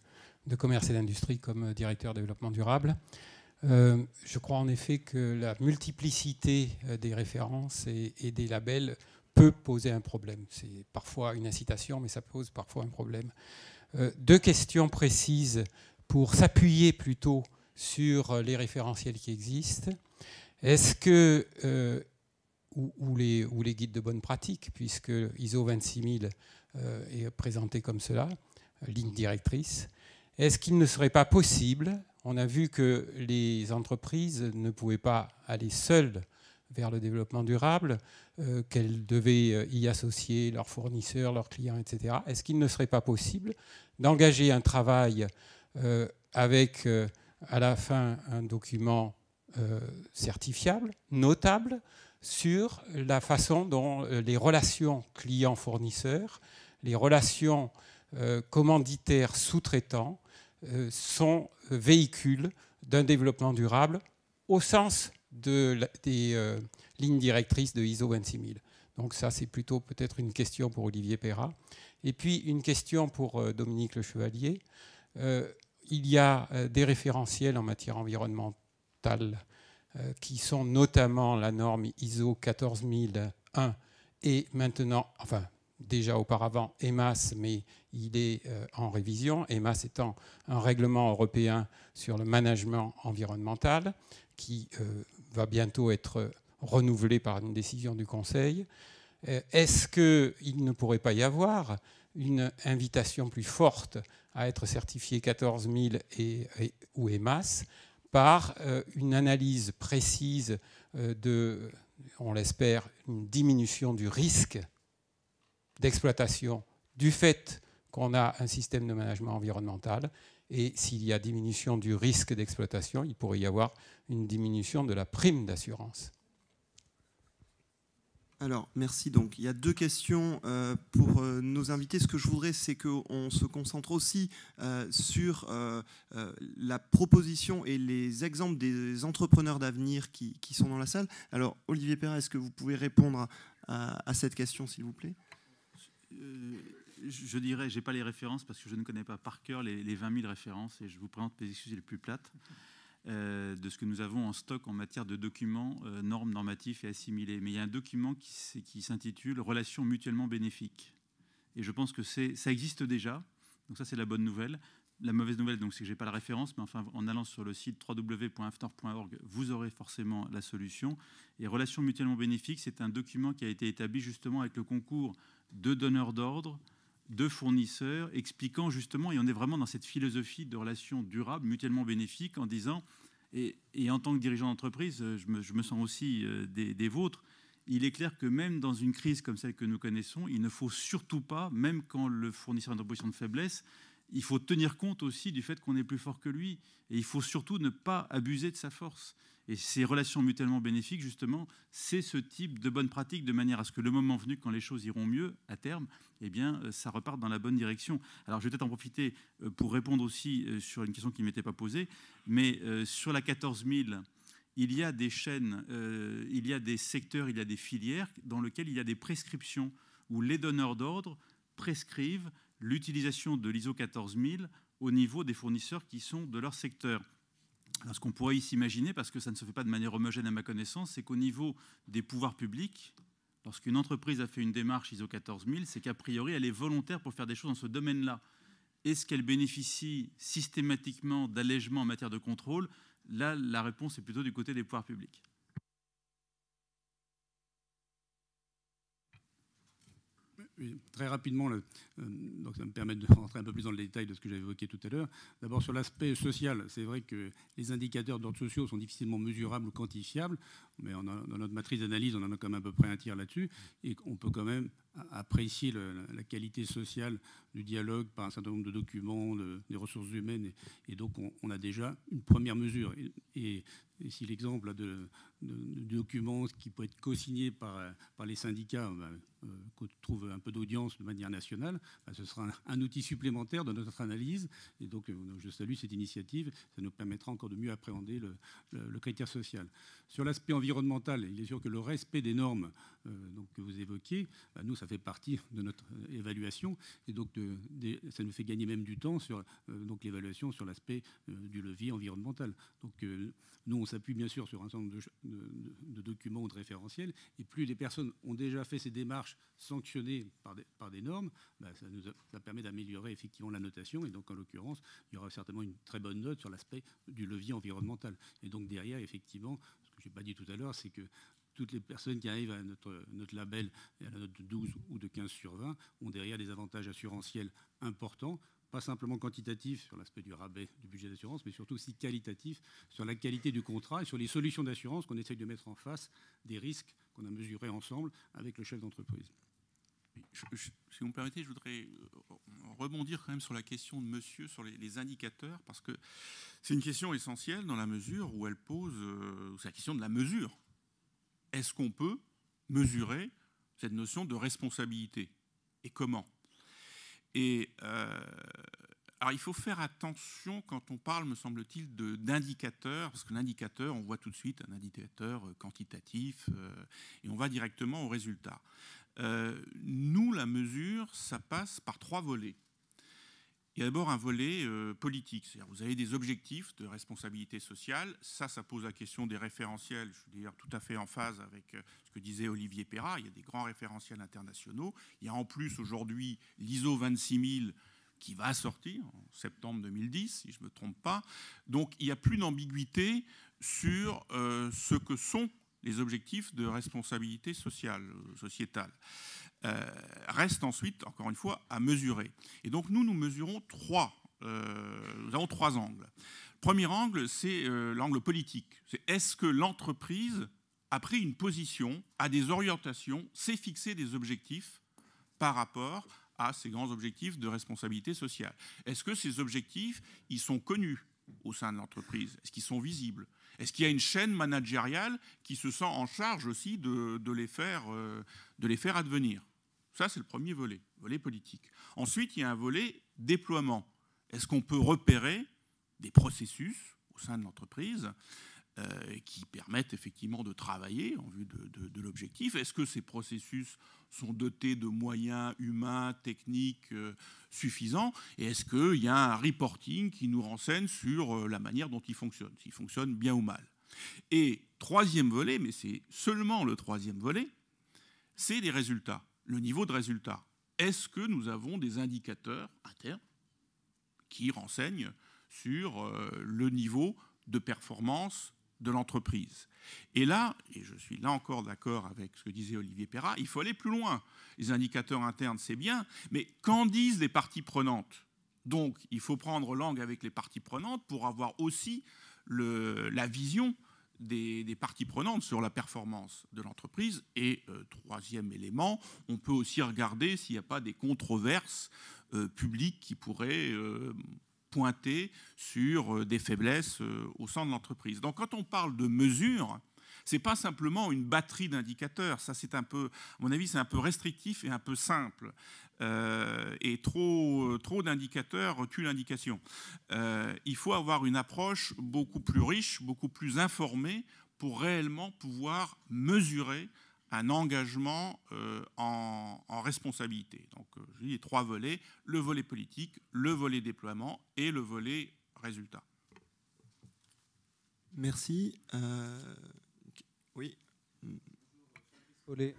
S9: de commerce et d'industrie comme directeur développement durable. Je crois en effet que la multiplicité des références et des labels peut poser un problème. C'est parfois une incitation, mais ça pose parfois un problème. 2 questions précises pour s'appuyer plutôt sur les référentiels qui existent. Est-ce que... ou les guides de bonne pratique, puisque ISO 26000 est présenté comme cela, ligne directrice. Est-ce qu'il ne serait pas possible, on a vu que les entreprises ne pouvaient pas aller seules vers le développement durable, qu'elles devaient y associer leurs fournisseurs, leurs clients, etc. Est-ce qu'il ne serait pas possible d'engager un travail avec à la fin un document certifiable, notable, sur la façon dont les relations clients-fournisseurs, les relations commanditaires sous-traitants sont véhicules d'un développement durable au sens des lignes directrices de ISO 26000. Donc ça, c'est plutôt peut-être une question pour Olivier Perrat. Et puis une question pour Dominique Le Chevalier. Il y a des référentiels en matière environnementale qui sont notamment la norme ISO 14001 et maintenant, enfin déjà auparavant EMAS, mais il est en révision, EMAS étant un règlement européen sur le management environnemental qui va bientôt être renouvelé par une décision du Conseil. Est-ce qu'il ne pourrait pas y avoir une invitation plus forte à être certifié 14000 ou EMAS par une analyse précise de, on l'espère, une diminution du risque d'exploitation du fait qu'on a un système de management environnemental. Et s'il y a diminution du risque d'exploitation, il pourrait y avoir une diminution de la prime d'assurance.
S1: Alors, merci. Donc, il y a 2 questions pour nos invités. Ce que je voudrais, c'est qu'on se concentre aussi sur la proposition et les exemples des entrepreneurs d'avenir qui sont dans la salle. Alors, Olivier Perrat, est-ce que vous pouvez répondre à cette question, s'il vous plaît ?
S6: Je dirais, je n'ai pas les références parce que je ne connais pas par cœur les 20 000 références et je vous présente mes excuses les plus plates. De ce que nous avons en stock en matière de documents, normes, normatifs et assimilés. Mais il y a un document qui s'intitule « Relations mutuellement bénéfiques ». Et je pense que ça existe déjà. Donc ça, c'est la bonne nouvelle. La mauvaise nouvelle, c'est que je n'ai pas la référence, mais enfin, en allant sur le site www.afnor.org, vous aurez forcément la solution. Et « Relations mutuellement bénéfiques », c'est un document qui a été établi justement avec le concours de donneurs d'ordre, de fournisseurs, expliquant justement, et on est vraiment dans cette philosophie de relations durables, mutuellement bénéfiques, en disant, et en tant que dirigeant d'entreprise, je me sens aussi des vôtres, il est clair que même dans une crise comme celle que nous connaissons, il ne faut surtout pas, même quand le fournisseur est en position de faiblesse, il faut tenir compte aussi du fait qu'on est plus fort que lui, et il faut surtout ne pas abuser de sa force. Et ces relations mutuellement bénéfiques, justement, c'est ce type de bonne pratique, de manière à ce que le moment venu, quand les choses iront mieux, à terme, eh bien, ça reparte dans la bonne direction. Alors, je vais peut-être en profiter pour répondre aussi sur une question qui ne m'était pas posée, mais sur la 14000 il y a des chaînes, il y a des secteurs, il y a des filières dans lesquelles il y a des prescriptions où les donneurs d'ordre prescrivent l'utilisation de l'ISO 14000 au niveau des fournisseurs qui sont de leur secteur. Alors, ce qu'on pourrait ici imaginer, parce que ça ne se fait pas de manière homogène à ma connaissance, c'est qu'au niveau des pouvoirs publics, lorsqu'une entreprise a fait une démarche ISO 14000, c'est qu'a priori, elle est volontaire pour faire des choses dans ce domaine-là. Est-ce qu'elle bénéficie systématiquement d'allègements en matière de contrôle? Là, la réponse est plutôt du côté des pouvoirs publics.
S3: Oui, très rapidement, donc ça me permet de rentrer un peu plus dans le détail de ce que j'avais évoqué tout à l'heure. D'abord, sur l'aspect social, c'est vrai que les indicateurs d'ordre sociaux sont difficilement mesurables ou quantifiables, mais dans notre matrice d'analyse, on en a quand même à peu près un tiers là-dessus, et on peut quand même apprécier la qualité sociale du dialogue par un certain nombre de documents, des ressources humaines, et donc on a déjà une première mesure. Et si l'exemple de documents qui peut être co-signé par les syndicats trouve un peu d'audience de manière nationale, ce sera un outil supplémentaire de notre analyse. Et donc, je salue cette initiative. Ça nous permettra encore de mieux appréhender le critère social. Sur l'aspect environnemental, il est sûr que le respect des normes que vous évoquiez, nous, ça fait partie de notre évaluation. Et donc, ça nous fait gagner même du temps sur l'évaluation sur l'aspect du levier environnemental. Donc, nous, on s'appuie bien sûr sur un certain nombre de documents ou de référentiels. Et plus les personnes ont déjà fait ces démarches sanctionnées par des normes, ça permet d'améliorer effectivement la notation. Et donc, en l'occurrence, il y aura certainement une très bonne note sur l'aspect du levier environnemental. Et donc, derrière, effectivement, ce que je n'ai pas dit tout à l'heure, c'est que toutes les personnes qui arrivent à notre label, à la note de 12 ou de 15 sur 20, ont derrière des avantages assurantiels importants, pas simplement quantitatifs sur l'aspect du rabais du budget d'assurance, mais surtout aussi qualitatifs sur la qualité du contrat et sur les solutions d'assurance qu'on essaye de mettre en face des risques qu'on a mesurés ensemble avec le chef d'entreprise.
S5: Si vous me permettez, je voudrais rebondir quand même sur la question de monsieur, sur les indicateurs, parce que c'est une question essentielle dans la mesure où elle pose, c'est la question de la mesure. Est-ce qu'on peut mesurer cette notion de responsabilité? Et comment? Et alors il faut faire attention quand on parle, me semble-t-il, d'indicateurs, parce que l'indicateur, on voit tout de suite un indicateur quantitatif, et on va directement au résultat. Nous, la mesure, ça passe par 3 volets. Il y a d'abord un volet politique, c'est-à-dire vous avez des objectifs de responsabilité sociale, ça pose la question des référentiels, je suis d'ailleurs tout à fait en phase avec ce que disait Olivier Perrat, il y a des grands référentiels internationaux, il y a en plus aujourd'hui l'ISO 26000 qui va sortir en septembre 2010, si je ne me trompe pas, donc il n'y a plus d'ambiguïté sur ce que sont les objectifs de responsabilité sociale, sociétale. Reste ensuite, encore une fois, à mesurer. Et donc nous mesurons nous avons 3 angles. Le premier angle, c'est l'angle politique. C'est est-ce que l'entreprise a pris une position, a des orientations, sait fixer des objectifs par rapport à ces grands objectifs de responsabilité sociale? Est-ce que ces objectifs, ils sont connus au sein de l'entreprise? Est-ce qu'ils sont visibles? Est-ce qu'il y a une chaîne managériale qui se sent en charge aussi de les faire advenir? Ça, c'est le premier volet politique. Ensuite, il y a un volet déploiement. Est-ce qu'on peut repérer des processus au sein de l'entreprise qui permettent effectivement de travailler en vue de l'objectif? Est-ce que ces processus sont dotés de moyens humains, techniques suffisants? Et est-ce qu'il y a un reporting qui nous renseigne sur la manière dont ils fonctionnent, s'ils fonctionnent bien ou mal? Et troisième volet, mais c'est seulement le troisième volet, c'est les résultats, le niveau de résultat. Est-ce que nous avons des indicateurs internes qui renseignent sur le niveau de performance de l'entreprise? Et là, et je suis là encore d'accord avec ce que disait Olivier Perrat, il faut aller plus loin. Les indicateurs internes, c'est bien, mais qu'en disent les parties prenantes? Donc, il faut prendre langue avec les parties prenantes pour avoir aussi la vision des parties prenantes sur la performance de l'entreprise. Et troisième élément, on peut aussi regarder s'il n'y a pas des controverses publiques qui pourraient pointer sur des faiblesses au sein de l'entreprise. Donc quand on parle de mesures, ce n'est pas simplement une batterie d'indicateurs. Ça, c'est un peu, à mon avis, c'est un peu restrictif et un peu simple. Et trop d'indicateurs tue l'indication. Il faut avoir une approche beaucoup plus riche, beaucoup plus informée pour réellement pouvoir mesurer un engagement en responsabilité. Donc, je dis les 3 volets, le volet politique, le volet déploiement et le volet résultat.
S1: Merci. Oui.
S10: Oui,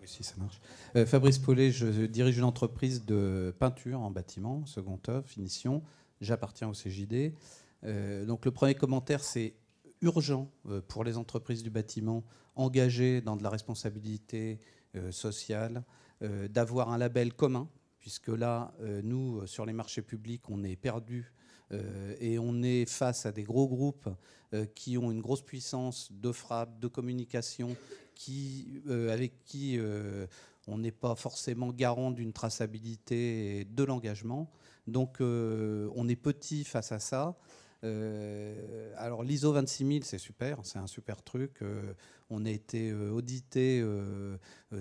S10: si ça marche. Fabrice Paulet, je dirige une entreprise de peinture en bâtiment, second œuvre, finition. J'appartiens au CJD. Donc le premier commentaire, c'est urgent pour les entreprises du bâtiment engagées dans de la responsabilité sociale, d'avoir un label commun, puisque là, nous, sur les marchés publics, on est perdus et on est face à des gros groupes qui ont une grosse puissance de frappe, de communication, avec qui on n'est pas forcément garant d'une traçabilité et de l'engagement. Donc on est petit face à ça. Alors l'ISO 26000, c'est super, c'est un super truc. On a été audité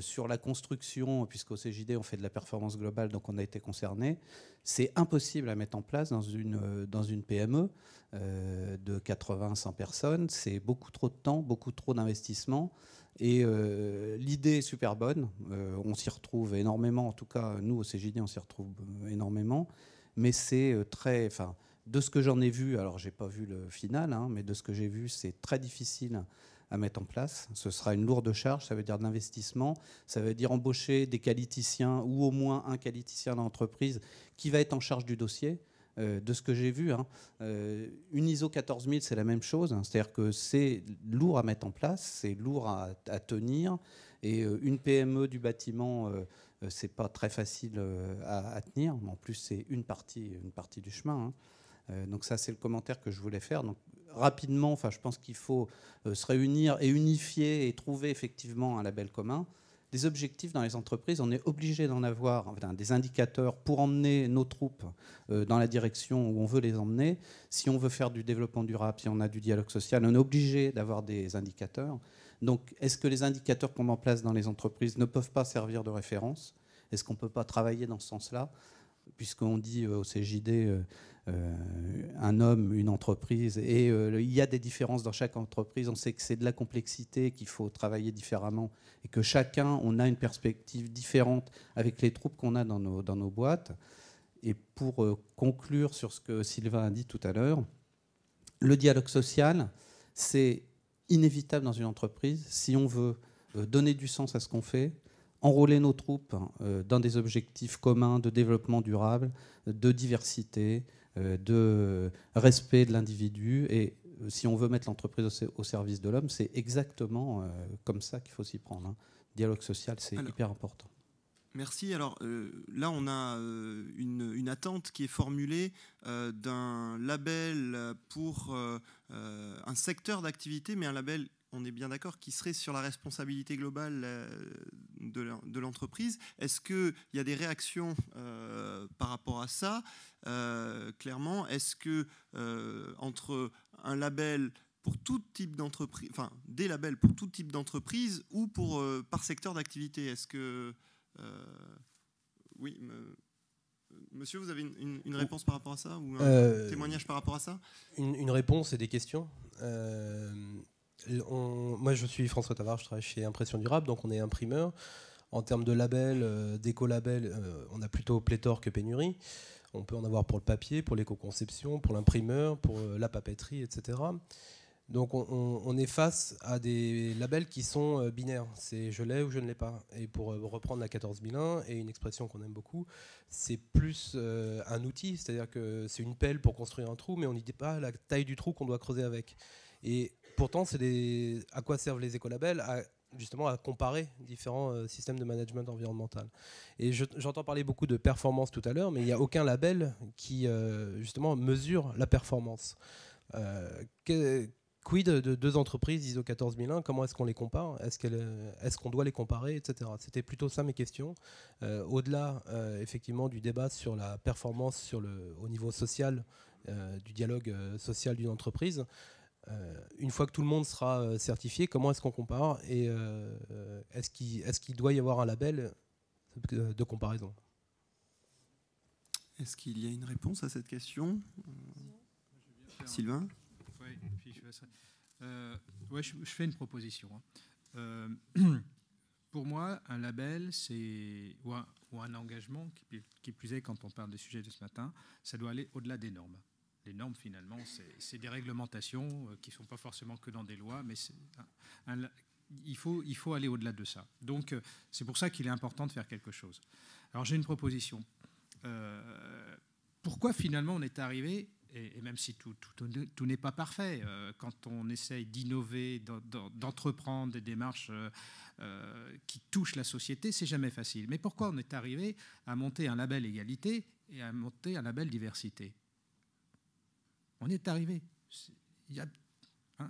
S10: sur la construction, puisqu'au CJD on fait de la performance globale, donc on a été concerné. C'est impossible à mettre en place dans une PME de 80-100 personnes. C'est beaucoup trop de temps, beaucoup trop d'investissement. Et l'idée est super bonne. On s'y retrouve énormément, en tout cas nous au CJD on s'y retrouve énormément. Mais c'est très... De ce que j'en ai vu, alors j'ai pas vu le final, mais de ce que j'ai vu, c'est très difficile à mettre en place. Ce sera une lourde charge, ça veut dire de l'investissement, ça veut dire embaucher des qualiticiens ou au moins un qualiticien dans l'entreprise qui va être en charge du dossier. De ce que j'ai vu, une ISO 14000, c'est la même chose, c'est-à-dire que c'est lourd à mettre en place, c'est lourd à tenir, et une PME du bâtiment, c'est pas très facile à tenir, mais en plus c'est une partie du chemin. Donc ça, c'est le commentaire que je voulais faire. Donc, rapidement, je pense qu'il faut se réunir et unifier et trouver effectivement un label commun. Des objectifs dans les entreprises, on est obligé d'en avoir, des indicateurs pour emmener nos troupes dans la direction où on veut les emmener. Si on veut faire du développement durable, si on a du dialogue social, on est obligé d'avoir des indicateurs. Donc, est-ce que les indicateurs qu'on met en place dans les entreprises ne peuvent pas servir de référence? Est-ce qu'on ne peut pas travailler dans ce sens-là? Puisqu'on dit au CJD un homme, une entreprise, et il y a des différences dans chaque entreprise. On sait que c'est de la complexité, qu'il faut travailler différemment, et que chacun, on a une perspective différente avec les troupes qu'on a dans nos boîtes. Et pour conclure sur ce que Sylvain a dit tout à l'heure, le dialogue social, c'est inévitable dans une entreprise si on veut donner du sens à ce qu'on fait, enrôler nos troupes dans des objectifs communs de développement durable, de diversité, de respect de l'individu. Et si on veut mettre l'entreprise au service de l'homme, c'est exactement comme ça qu'il faut s'y prendre. Dialogue social, c'est hyper important.
S1: Merci. Alors là, on a une attente qui est formulée d'un label pour un secteur d'activité, mais un label, on est bien d'accord, qui serait sur la responsabilité globale de l'entreprise. Est-ce qu'il y a des réactions par rapport à ça? Clairement, est-ce que entre un label pour tout type d'entreprise, enfin des labels pour tout type d'entreprise ou par secteur d'activité, est-ce que oui, monsieur, vous avez une réponse par rapport à ça ou un témoignage par rapport à ça?
S11: Une réponse et des questions. Moi, je suis François Tavard, je travaille chez Impression Durable, donc on est imprimeur. En termes de labels, d'éco-labels, on a plutôt pléthore que pénurie. On peut en avoir pour le papier, pour l'éco-conception, pour l'imprimeur, pour la papeterie, etc. Donc on est face à des labels qui sont binaires. C'est je l'ai ou je ne l'ai pas. Et pour reprendre la 14001 et une expression qu'on aime beaucoup, c'est plus un outil, c'est-à-dire que c'est une pelle pour construire un trou, mais on n'y dit pas la taille du trou qu'on doit creuser avec. Et pourtant, à quoi servent les écolabels? Justement à comparer différents systèmes de management environnemental. Et j'entends parler beaucoup de performance tout à l'heure, mais il n'y a aucun label qui justement mesure la performance. Quid de deux entreprises ISO 14001? Comment est-ce qu'on les compare? Est-ce qu'on doit les comparer, etc. C'était plutôt ça mes questions. Au-delà effectivement du débat sur la performance au niveau social, du dialogue social d'une entreprise, une fois que tout le monde sera certifié, comment est-ce qu'on compare? Et est-ce qu'il doit y avoir un label de comparaison?
S1: Est-ce qu'il y a une réponse à cette question? Sylvain?
S4: Oui, puis Ouais, je fais une proposition. Pour moi, un label, ou un engagement, qui plus est quand on parle des sujets de ce matin, ça doit aller au-delà des normes. Les normes, finalement, c'est des réglementations qui ne sont pas forcément que dans des lois, mais il faut aller au-delà de ça. Donc, c'est pour ça qu'il est important de faire quelque chose. Alors, j'ai une proposition. Pourquoi, finalement, on est arrivé, et même si tout n'est pas parfait, quand on essaye d'innover, d'entreprendre des démarches qui touchent la société, c'est jamais facile. Mais pourquoi on est arrivé à monter un label égalité et à monter un label diversité ? On est arrivé.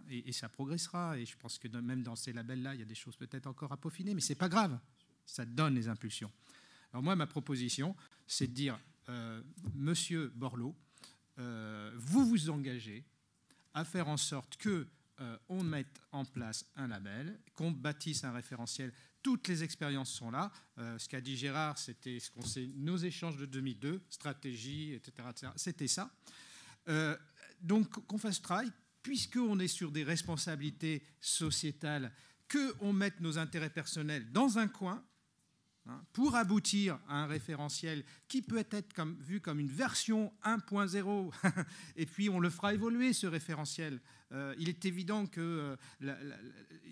S4: Et ça progressera. Et je pense que même dans ces labels-là, il y a des choses peut-être encore à peaufiner, mais ce n'est pas grave. Ça donne les impulsions. Alors moi, ma proposition, c'est de dire, Monsieur Borloo, vous vous engagez à faire en sorte qu'on mette en place un label, qu'on bâtisse un référentiel. Toutes les expériences sont là. Ce qu'a dit Gérard, c'était nos échanges de 2002, stratégie, etc. C'était ça. Donc, qu'on fasse ce travail, puisqu'on est sur des responsabilités sociétales, qu'on mette nos intérêts personnels dans un coin, pour aboutir à un référentiel qui peut être vu comme une version 1.0, et puis on le fera évoluer, ce référentiel. Il est évident qu'il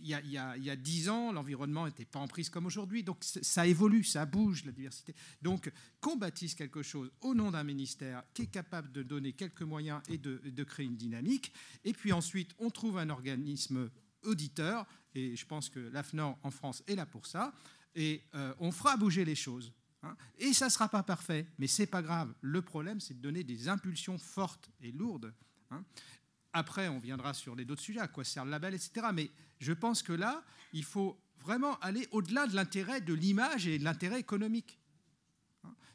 S4: y a 10 ans, l'environnement n'était pas en prise comme aujourd'hui, donc ça évolue, ça bouge, la diversité. Donc qu'on bâtisse quelque chose au nom d'un ministère qui est capable de donner quelques moyens et de créer une dynamique, et puis ensuite on trouve un organisme auditeur, et je pense que l'AFNOR en France est là pour ça, et on fera bouger les choses. Et ça ne sera pas parfait, mais ce n'est pas grave. Le problème, c'est de donner des impulsions fortes et lourdes. Après, on viendra sur les d'autres sujets, à quoi sert le label, etc. Mais je pense que là, il faut vraiment aller au-delà de l'intérêt de l'image et de l'intérêt économique.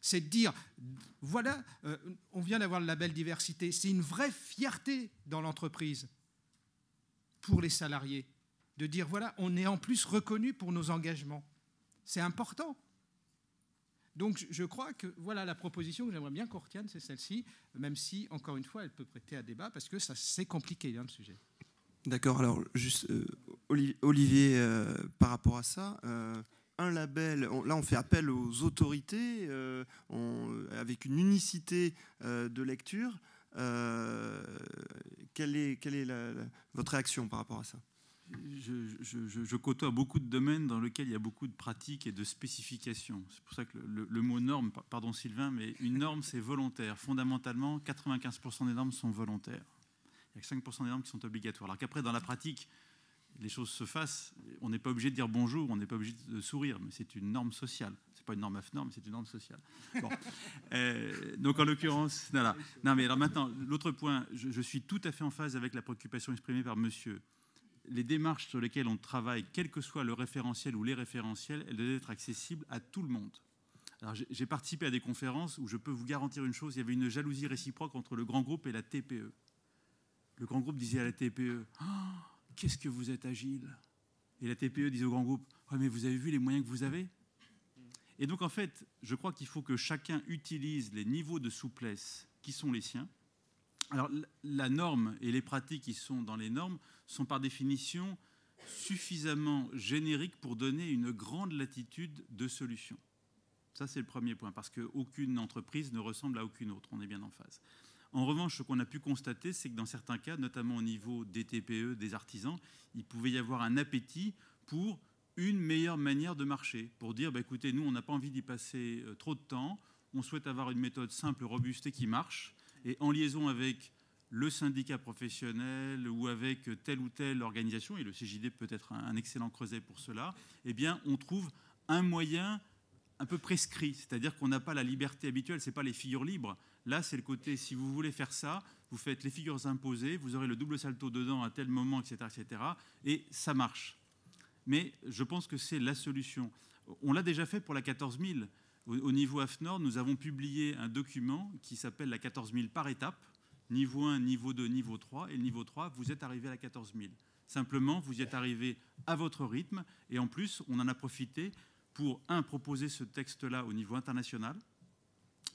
S4: C'est de dire, voilà, on vient d'avoir le label diversité. C'est une vraie fierté dans l'entreprise pour les salariés de dire, voilà, on est en plus reconnu pour nos engagements. C'est important. Donc je crois que voilà la proposition que j'aimerais bien qu'on retienne, c'est celle-ci, même si, encore une fois, elle peut prêter à débat, parce que c'est compliqué, le sujet.
S1: D'accord, alors juste, Olivier, par rapport à ça, un label, là on fait appel aux autorités, avec une unicité de lecture. Quelle est votre réaction par rapport à ça ?
S6: Je côtoie beaucoup de domaines dans lesquels il y a beaucoup de pratiques et de spécifications. C'est pour ça que le mot norme, pardon Sylvain, mais une norme c'est volontaire. Fondamentalement, 95% des normes sont volontaires. Il n'y a que 5% des normes qui sont obligatoires. Alors qu'après, dans la pratique, les choses se fassent. On n'est pas obligé de dire bonjour, on n'est pas obligé de sourire, mais c'est une norme sociale. C'est pas une norme AFNOR, mais c'est une norme sociale. Bon. Donc en l'occurrence, voilà. Non, mais alors maintenant, l'autre point, je suis tout à fait en phase avec la préoccupation exprimée par monsieur. Les démarches sur lesquelles on travaille, quel que soit le référentiel ou les référentiels, elles doivent être accessibles à tout le monde. Alors, j'ai participé à des conférences où je peux vous garantir une chose, il y avait une jalousie réciproque entre le grand groupe et la TPE. Le grand groupe disait à la TPE « Oh, qu'est-ce que vous êtes agile !» Et la TPE disait au grand groupe « Oh, mais vous avez vu les moyens que vous avez ?» Et donc, en fait, je crois qu'il faut que chacun utilise les niveaux de souplesse qui sont les siens. Alors, la norme et les pratiques qui sont dans les normes sont par définition suffisamment génériques pour donner une grande latitude de solution. Ça, c'est le premier point, parce qu'aucune entreprise ne ressemble à aucune autre. On est bien en phase. En revanche, ce qu'on a pu constater, c'est que dans certains cas, notamment au niveau des TPE, des artisans, il pouvait y avoir un appétit pour une meilleure manière de marcher, pour dire, bah, écoutez, nous, on n'a pas envie d'y passer trop de temps, on souhaite avoir une méthode simple, robuste et qui marche, et en liaison avec le syndicat professionnel ou avec telle ou telle organisation, et le CJD peut être un excellent creuset pour cela, eh bien, on trouve un moyen un peu prescrit, c'est-à-dire qu'on n'a pas la liberté habituelle, ce n'est pas les figures libres. Là, c'est le côté, si vous voulez faire ça, vous faites les figures imposées, vous aurez le double salto dedans à tel moment, etc., et ça marche. Mais je pense que c'est la solution. On l'a déjà fait pour la 14 000. Au niveau AFNOR, nous avons publié un document qui s'appelle la 14 000 par étape, niveau 1, niveau 2, niveau 3, et le niveau 3, vous êtes arrivé à la 14 000. Simplement, vous y êtes arrivé à votre rythme, et en plus, on en a profité pour, proposer ce texte-là au niveau international,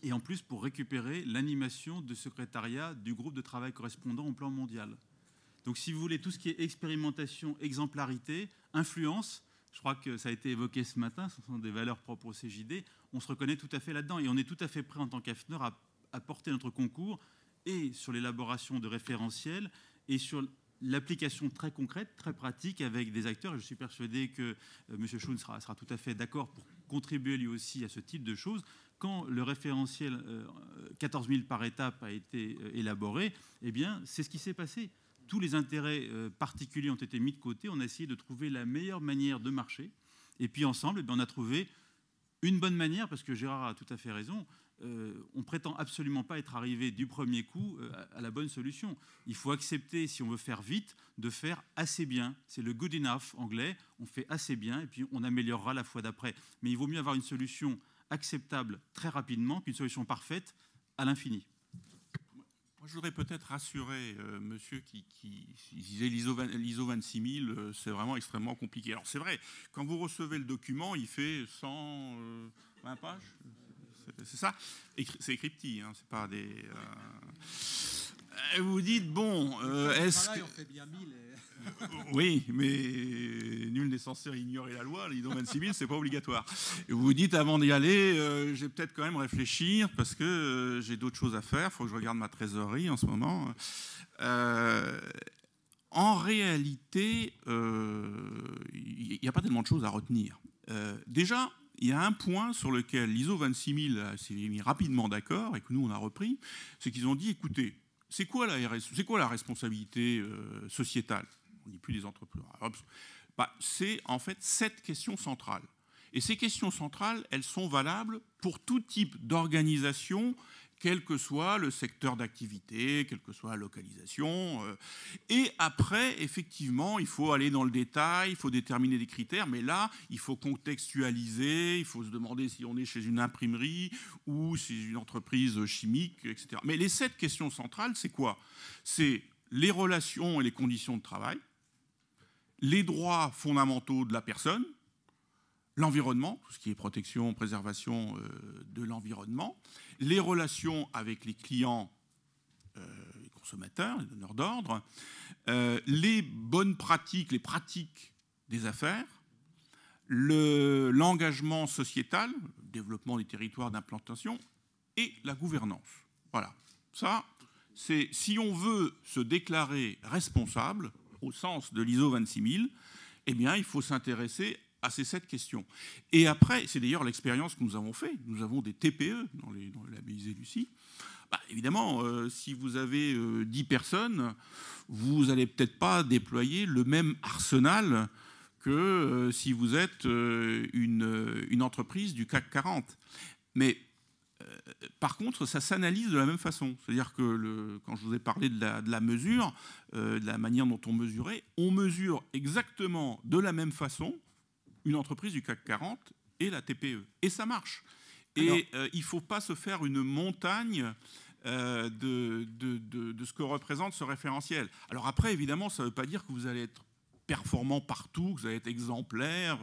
S6: et en plus pour récupérer l'animation du secrétariat du groupe de travail correspondant au plan mondial. Donc si vous voulez, tout ce qui est expérimentation, exemplarité, influence, je crois que ça a été évoqué ce matin, ce sont des valeurs propres au CJD, on se reconnaît tout à fait là-dedans et on est tout à fait prêt en tant qu'AFNOR à porter notre concours et sur l'élaboration de référentiels et sur l'application très concrète, très pratique avec des acteurs. Et je suis persuadé que M. Schoun sera tout à fait d'accord pour contribuer lui aussi à ce type de choses. Quand le référentiel 14 000 par étape a été élaboré, eh bien, c'est ce qui s'est passé. Tous les intérêts particuliers ont été mis de côté. On a essayé de trouver la meilleure manière de marcher. Et puis ensemble, eh bien, on a trouvé une bonne manière, parce que Gérard a tout à fait raison. On prétend absolument pas être arrivé du premier coup à la bonne solution. Il faut accepter, si on veut faire vite, de faire assez bien. C'est le good enough anglais. On fait assez bien et puis on améliorera la fois d'après. Mais il vaut mieux avoir une solution acceptable très rapidement qu'une solution parfaite à l'infini.
S5: Moi, je voudrais peut-être rassurer monsieur qui disait l'ISO 26000, c'est vraiment extrêmement compliqué. Alors c'est vrai, quand vous recevez le document, il fait 120 pages. C'est ça. C'est écrit petit, hein, c'est pas des. Vous dites bon, est-ce que.
S4: On fait bien 1000
S5: Oui, mais nul n'est censé ignorer la loi. L'ISO 26000, c'est pas obligatoire. Et vous vous dites avant d'y aller, je vais peut-être quand même réfléchir parce que j'ai d'autres choses à faire. Il faut que je regarde ma trésorerie en ce moment. En réalité, il n'y a pas tellement de choses à retenir. Déjà, il y a un point sur lequel l'ISO 26000 s'est mis rapidement d'accord et que nous on a repris, c'est qu'ils ont dit écoutez, c'est quoi la responsabilité sociétale? On ne dit plus des entreprises. C'est en fait 7 questions centrales. Et ces questions centrales, elles sont valables pour tout type d'organisation, quel que soit le secteur d'activité, quelle que soit la localisation. Et après, effectivement, il faut aller dans le détail, il faut déterminer des critères, mais là, il faut contextualiser, il faut se demander si on est chez une imprimerie ou chez une entreprise chimique, etc. Mais les 7 questions centrales, c'est quoi? C'est les relations et les conditions de travail, les droits fondamentaux de la personne, l'environnement, tout ce qui est protection, préservation de l'environnement, les relations avec les clients, les consommateurs, les donneurs d'ordre, les bonnes pratiques, les pratiques des affaires, l'engagement sociétal, le développement des territoires d'implantation et la gouvernance. Voilà. Ça, c'est si on veut se déclarer responsable au sens de l'ISO 26000, eh bien, il faut s'intéresser à ces 7 questions. Et après, c'est d'ailleurs l'expérience que nous avons fait. Nous avons des TPE dans les labellisés Lucie. Évidemment, si vous avez 10 personnes, vous n'allez peut-être pas déployer le même arsenal que si vous êtes une entreprise du CAC 40. Mais par contre, ça s'analyse de la même façon. C'est-à-dire que quand je vous ai parlé de la mesure, de la manière dont on mesurait, on mesure exactement de la même façon une entreprise du CAC 40 et la TPE. Et ça marche. Et il ne faut pas se faire une montagne de ce que représente ce référentiel. Alors après, évidemment, ça ne veut pas dire que vous allez être performant partout, que vous allez être exemplaire.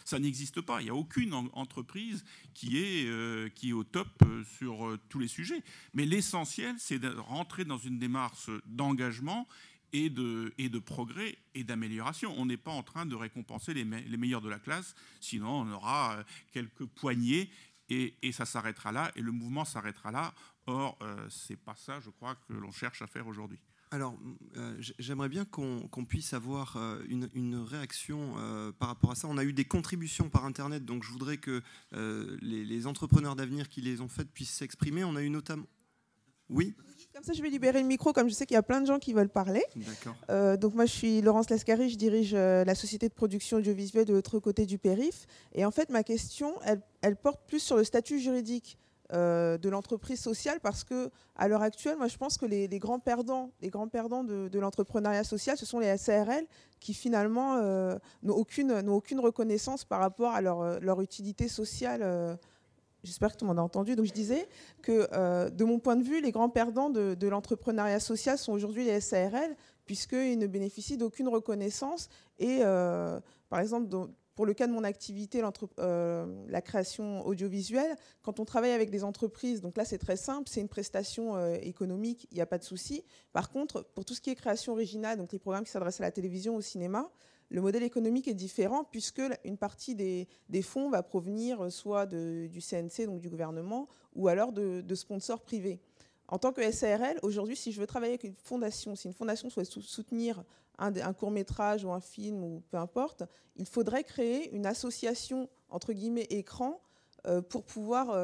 S5: Ça n'existe pas. Il n'y a aucune entreprise qui est au top sur tous les sujets. Mais l'essentiel, c'est de rentrer dans une démarche d'engagement et de progrès et d'amélioration. On n'est pas en train de récompenser les meilleurs de la classe, sinon on aura quelques poignées et ça s'arrêtera là, et le mouvement s'arrêtera là. Or, ce n'est pas ça, je crois, que l'on cherche à faire aujourd'hui.
S1: Alors, j'aimerais bien qu'on puisse avoir une réaction par rapport à ça. On a eu des contributions par Internet, donc je voudrais que les entrepreneurs d'avenir qui les ont faites puissent s'exprimer. On a eu notamment... Oui.
S12: Comme ça, je vais libérer le micro, comme je sais qu'il y a plein de gens qui veulent parler.
S1: D'accord.
S12: Donc moi, je suis Laurence Lascari, je dirige la société de production audiovisuelle de l'autre côté du périph'. Et en fait, ma question, elle porte plus sur le statut juridique de l'entreprise sociale, parce que à l'heure actuelle, moi, je pense que les grands perdants de l'entrepreneuriat social, ce sont les SARL qui finalement n'ont aucune reconnaissance par rapport à leur utilité sociale. J'espère que tout le monde a entendu. Donc je disais que de mon point de vue, les grands perdants de l'entrepreneuriat social sont aujourd'hui les SARL, puisqu'ils ne bénéficient d'aucune reconnaissance. Et par exemple, pour le cas de mon activité, la création audiovisuelle, quand on travaille avec des entreprises, donc là c'est très simple, c'est une prestation économique, il n'y a pas de souci. Par contre, pour tout ce qui est création originale, donc les programmes qui s'adressent à la télévision, au cinéma, le modèle économique est différent puisque une partie des fonds va provenir soit du CNC, donc du gouvernement, ou alors de sponsors privés. En tant que SARL, aujourd'hui, si je veux travailler avec une fondation, si une fondation souhaite soutenir un court-métrage ou un film, ou peu importe, il faudrait créer une association, entre guillemets, écran, pour pouvoir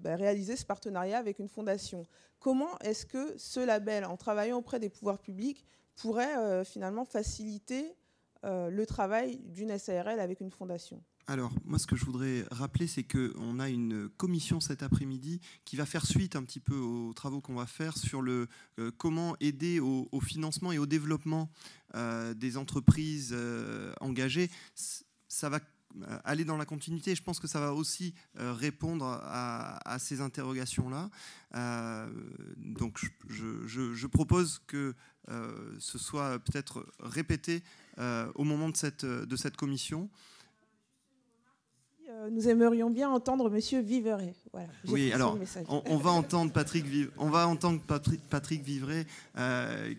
S12: réaliser ce partenariat avec une fondation. Comment est-ce que ce label, en travaillant auprès des pouvoirs publics, pourrait finalement faciliter le travail d'une SARL avec une fondation ?
S1: Alors, moi, ce que je voudrais rappeler, c'est qu'on a une commission cet après-midi qui va faire suite un petit peu aux travaux qu'on va faire sur comment aider au financement et au développement des entreprises engagées. Ça va aller dans la continuité. Je pense que ça va aussi répondre à ces interrogations-là. Donc, je propose que ce soit peut-être répété au moment de cette commission.
S12: Nous aimerions bien entendre Monsieur Viveret. Voilà,
S1: oui, alors on va entendre Patrick Viveret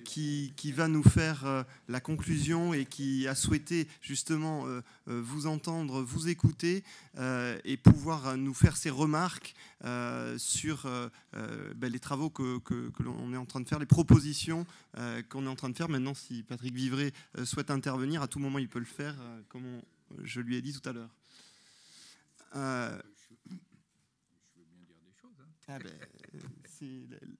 S1: qui va nous faire la conclusion et qui a souhaité justement vous entendre, vous écouter et pouvoir nous faire ses remarques sur les travaux que l'on est en train de faire, les propositions qu'on est en train de faire. Maintenant, si Patrick Viveret souhaite intervenir, à tout moment il peut le faire, comme je lui ai dit tout à l'heure.
S2: Je veux bien dire des choses. Hein.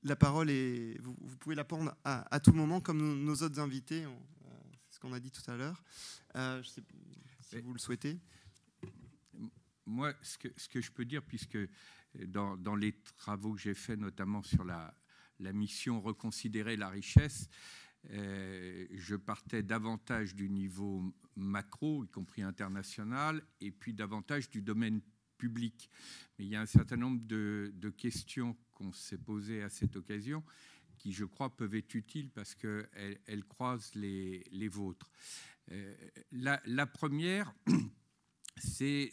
S1: La parole est. Vous pouvez la prendre à tout moment, comme nos autres invités. C'est ce qu'on a dit tout à l'heure. Je ne sais pas si vous le souhaitez.
S2: Moi, ce que je peux dire, puisque dans les travaux que j'ai faits, notamment sur la mission Reconsidérer la richesse, je partais davantage du niveau macro, y compris international, et puis davantage du domaine public. Mais il y a un certain nombre de questions qu'on s'est posées à cette occasion qui, je crois, peuvent être utiles parce qu'elles croisent les vôtres. La première, c'est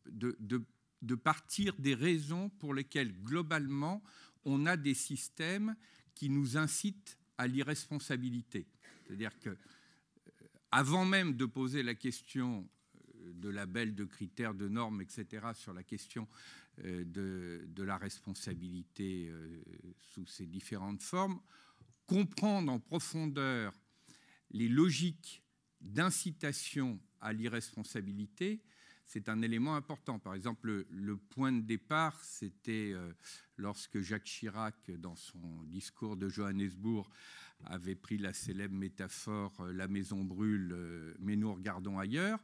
S2: de partir des raisons pour lesquelles, globalement, on a des systèmes qui nous incitent à l'irresponsabilité. C'est-à-dire que, avant même de poser la question de labels, de critères, de normes, etc., sur la question de la responsabilité sous ses différentes formes, comprendre en profondeur les logiques d'incitation à l'irresponsabilité, c'est un élément important. Par exemple, le point de départ, c'était lorsque Jacques Chirac, dans son discours de Johannesburg, avait pris la célèbre métaphore « la maison brûle, mais nous regardons ailleurs »,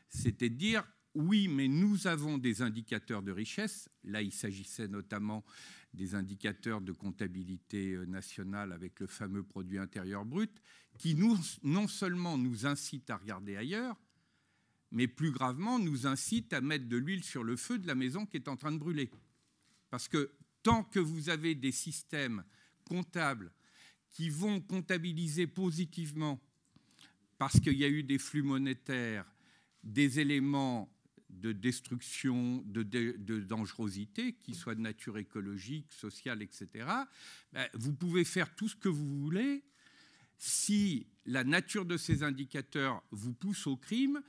S2: c'était de dire « oui, mais nous avons des indicateurs de richesse ». Là, il s'agissait notamment des indicateurs de comptabilité nationale avec le fameux produit intérieur brut, qui non seulement nous incitent à regarder ailleurs, mais plus gravement nous incitent à mettre de l'huile sur le feu de la maison qui est en train de brûler. Parce que tant que vous avez des systèmes comptables qui vont comptabiliser positivement, parce qu'il y a eu des flux monétaires, des éléments de destruction, de dangerosité, qui soient de nature écologique, sociale, etc., vous pouvez faire tout ce que vous voulez. Si la nature de ces indicateurs vous pousse au crime,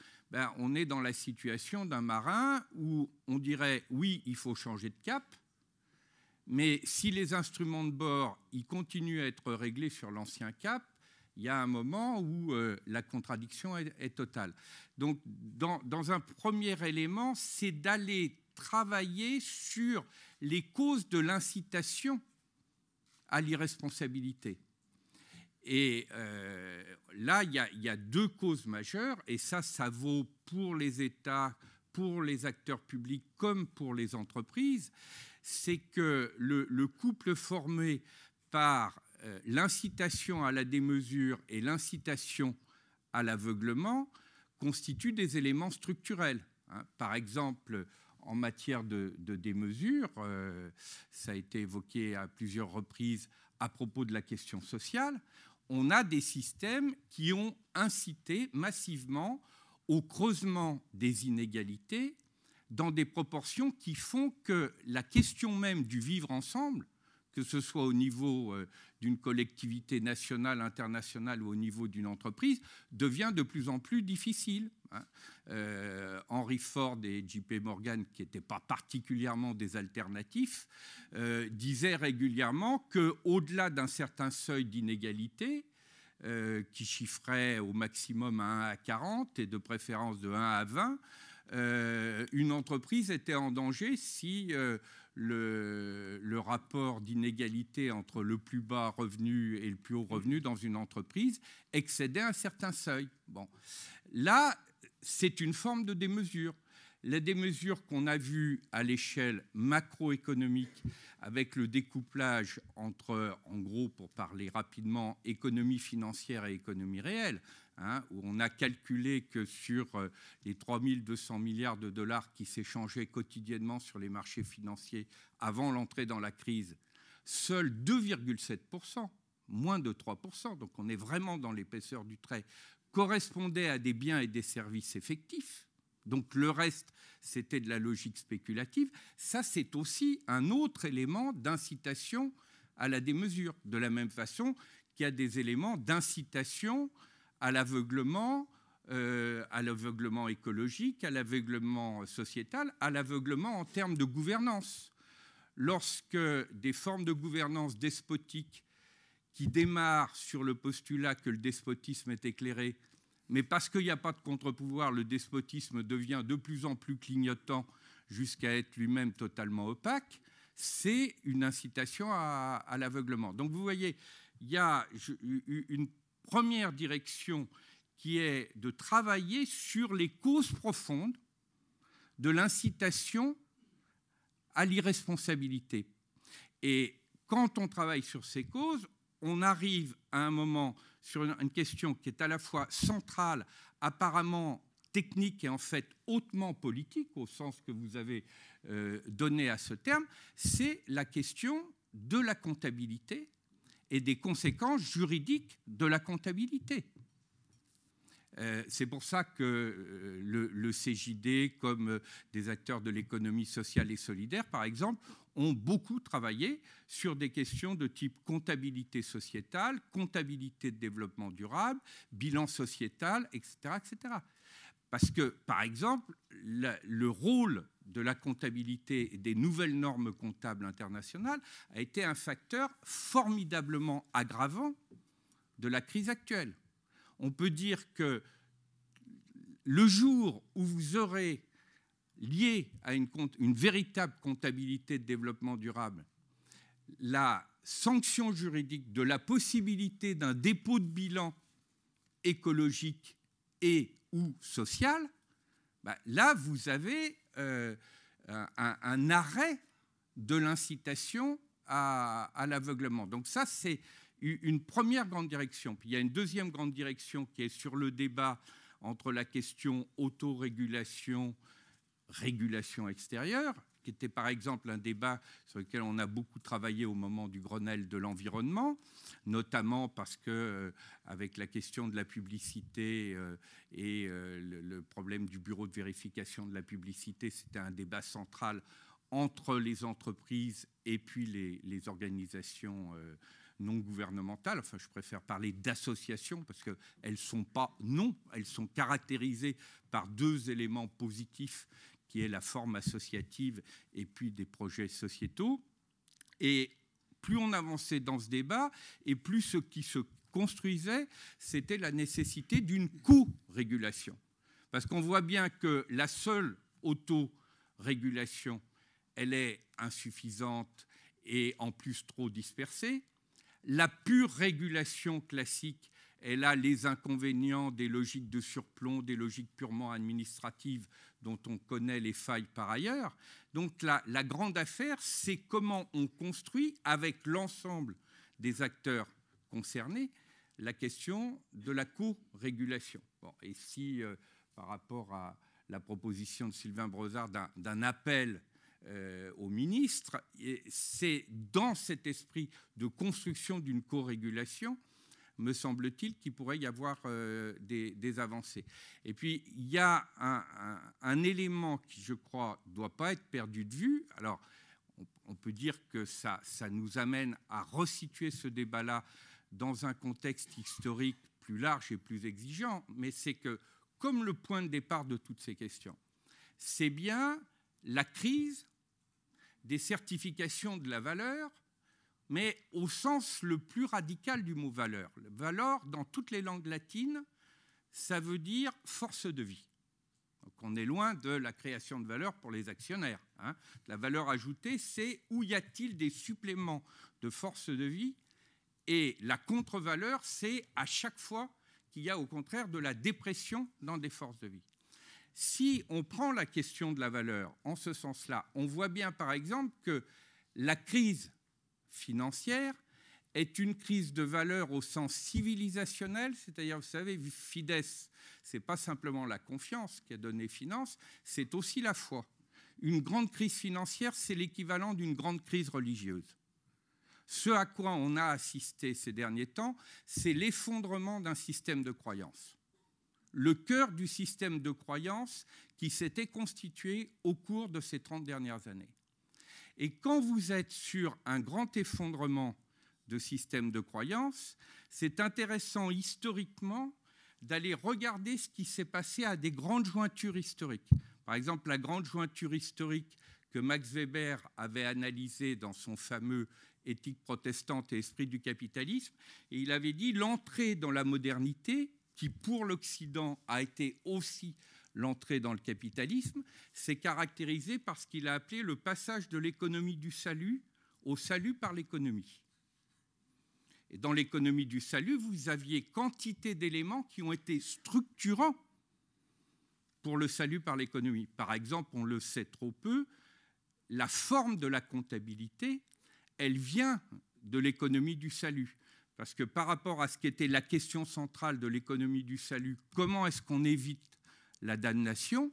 S2: on est dans la situation d'un marin où on dirait « oui, il faut changer de cap », mais si les instruments de bord ils continuent à être réglés sur l'ancien cap, il y a un moment où la contradiction est totale. Donc, dans un premier élément, c'est d'aller travailler sur les causes de l'incitation à l'irresponsabilité. Et là, il y a deux causes majeures, et ça vaut pour les États, pour les acteurs publics comme pour les entreprises. C'est que le couple formé par l'incitation à la démesure et l'incitation à l'aveuglement constitue des éléments structurels. Par exemple, en matière de démesure, ça a été évoqué à plusieurs reprises à propos de la question sociale, on a des systèmes qui ont incité massivement au creusement des inégalités dans des proportions qui font que la question même du vivre ensemble, que ce soit au niveau d'une collectivité nationale, internationale ou au niveau d'une entreprise, devient de plus en plus difficile. Henry Ford et JP Morgan, qui n'étaient pas particulièrement des alternatifs, disaient régulièrement qu'au-delà d'un certain seuil d'inégalité, qui chiffrait au maximum à 1 à 40 et de préférence de 1 à 20, une entreprise était en danger si le rapport d'inégalité entre le plus bas revenu et le plus haut revenu dans une entreprise excédait un certain seuil. Bon. Là, c'est une forme de démesure. La démesure qu'on a vue à l'échelle macroéconomique avec le découplage entre, en gros, pour parler rapidement, économie financière et économie réelle, où on a calculé que sur les 3200 milliards de dollars qui s'échangeaient quotidiennement sur les marchés financiers avant l'entrée dans la crise, seuls 2,7%, moins de 3%, donc on est vraiment dans l'épaisseur du trait, correspondaient à des biens et des services effectifs. Donc le reste, c'était de la logique spéculative. Ça, c'est aussi un autre élément d'incitation à la démesure, de la même façon qu'il y a des éléments d'incitation à l'aveuglement écologique, à l'aveuglement sociétal, à l'aveuglement en termes de gouvernance. Lorsque des formes de gouvernance despotique qui démarrent sur le postulat que le despotisme est éclairé, mais parce qu'il n'y a pas de contre-pouvoir, le despotisme devient de plus en plus clignotant jusqu'à être lui-même totalement opaque, c'est une incitation à l'aveuglement. Donc vous voyez, il y a une première direction qui est de travailler sur les causes profondes de l'incitation à l'irresponsabilité. Et quand on travaille sur ces causes, on arrive à un moment sur une question qui est à la fois centrale, apparemment technique et en fait hautement politique, au sens que vous avez donné à ce terme, c'est la question de la comptabilité et des conséquences juridiques de la comptabilité. C'est pour ça que le CJD, comme des acteurs de l'économie sociale et solidaire, par exemple, ont beaucoup travaillé sur des questions de type comptabilité sociétale, comptabilité de développement durable, bilan sociétal, etc., etc. Parce que, par exemple, le rôle de la comptabilité et des nouvelles normes comptables internationales a été un facteur formidablement aggravant de la crise actuelle. On peut dire que le jour où vous aurez lié à une véritable comptabilité de développement durable la sanction juridique de la possibilité d'un dépôt de bilan écologique et ou social, là, vous avez un arrêt de l'incitation à l'aveuglement. Donc ça, c'est une première grande direction. Puis il y a une deuxième grande direction qui est sur le débat entre la question autorégulation, régulation extérieure, qui était par exemple un débat sur lequel on a beaucoup travaillé au moment du Grenelle de l'environnement, notamment parce que avec la question de la publicité et le problème du bureau de vérification de la publicité, c'était un débat central entre les entreprises et puis les organisations non gouvernementales. Enfin, je préfère parler d'associations parce qu'elles ne sont pas non, elles sont caractérisées par deux éléments positifs qui est la forme associative et puis des projets sociétaux. Et plus on avançait dans ce débat, et plus ce qui se construisait, c'était la nécessité d'une co-régulation. Parce qu'on voit bien que la seule autorégulation, elle est insuffisante et en plus trop dispersée. La pure régulation classique, elle a les inconvénients des logiques de surplomb, des logiques purement administratives dont on connaît les failles par ailleurs. Donc la grande affaire, c'est comment on construit avec l'ensemble des acteurs concernés la question de la co-régulation. Bon, et si, par rapport à la proposition de Sylvain Brezard d'un appel au ministre, c'est dans cet esprit de construction d'une co-régulation, me semble-t-il, qu'il pourrait y avoir des avancées. Et puis, il y a un élément qui, je crois, ne doit pas être perdu de vue. Alors, on peut dire que ça nous amène à resituer ce débat-là dans un contexte historique plus large et plus exigeant, mais c'est que, comme le point de départ de toutes ces questions, c'est bien la crise des certifications de la valeur, mais au sens le plus radical du mot valeur. Valeur, dans toutes les langues latines, ça veut dire force de vie. Donc on est loin de la création de valeur pour les actionnaires. La valeur ajoutée, c'est où y a-t-il des suppléments de force de vie, et la contre-valeur, c'est à chaque fois qu'il y a au contraire de la dépression dans des forces de vie. Si on prend la question de la valeur en ce sens-là, on voit bien par exemple que la crise financière est une crise de valeur au sens civilisationnel, c'est-à-dire, vous savez, Fides, ce n'est pas simplement la confiance qui a donné finance, c'est aussi la foi. Une grande crise financière, c'est l'équivalent d'une grande crise religieuse. Ce à quoi on a assisté ces derniers temps, c'est l'effondrement d'un système de croyance. Le cœur du système de croyance qui s'était constitué au cours de ces 30 dernières années. Et quand vous êtes sur un grand effondrement de système de croyance, c'est intéressant historiquement d'aller regarder ce qui s'est passé à des grandes jointures historiques. Par exemple, la grande jointure historique que Max Weber avait analysée dans son fameux Éthique protestante et esprit du capitalisme, et il avait dit l'entrée dans la modernité, qui pour l'Occident a été aussi l'entrée dans le capitalisme, s'est caractérisée par ce qu'il a appelé le passage de l'économie du salut au salut par l'économie. Et dans l'économie du salut, vous aviez quantité d'éléments qui ont été structurants pour le salut par l'économie. Par exemple, on le sait trop peu, la forme de la comptabilité, elle vient de l'économie du salut. Parce que par rapport à ce qui était la question centrale de l'économie du salut, comment est-ce qu'on évite la damnation,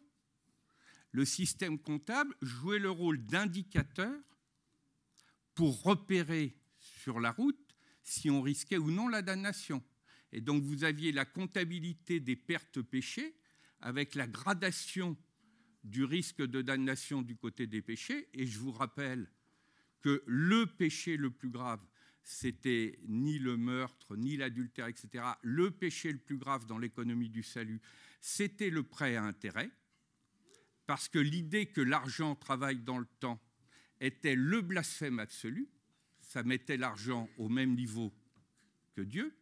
S2: le système comptable jouait le rôle d'indicateur pour repérer sur la route si on risquait ou non la damnation. Et donc vous aviez la comptabilité des pertes péchées avec la gradation du risque de damnation du côté des péchés. Et je vous rappelle que le péché le plus grave, c'était ni le meurtre, ni l'adultère, etc. Le péché le plus grave dans l'économie du salut, c'était le prêt à intérêt, parce que l'idée que l'argent travaille dans le temps était le blasphème absolu, ça mettait l'argent au même niveau que Dieu,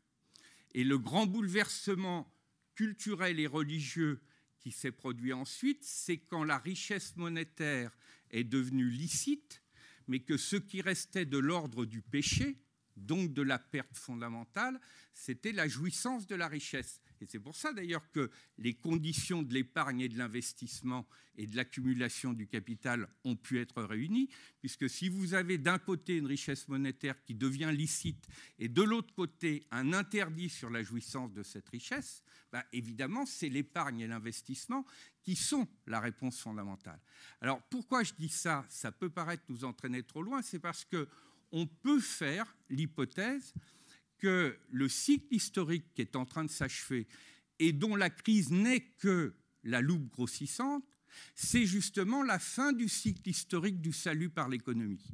S2: et le grand bouleversement culturel et religieux qui s'est produit ensuite, c'est quand la richesse monétaire est devenue licite, mais que ce qui restait de l'ordre du péché, donc de la perte fondamentale, c'était la jouissance de la richesse. Et c'est pour ça d'ailleurs que les conditions de l'épargne et de l'investissement et de l'accumulation du capital ont pu être réunies, puisque si vous avez d'un côté une richesse monétaire qui devient licite et de l'autre côté un interdit sur la jouissance de cette richesse, évidemment c'est l'épargne et l'investissement qui sont la réponse fondamentale. Alors pourquoi je dis ça? Ça peut paraître nous entraîner trop loin, c'est parce qu'on peut faire l'hypothèse que le cycle historique qui est en train de s'achever et dont la crise n'est que la loupe grossissante, c'est justement la fin du cycle historique du salut par l'économie.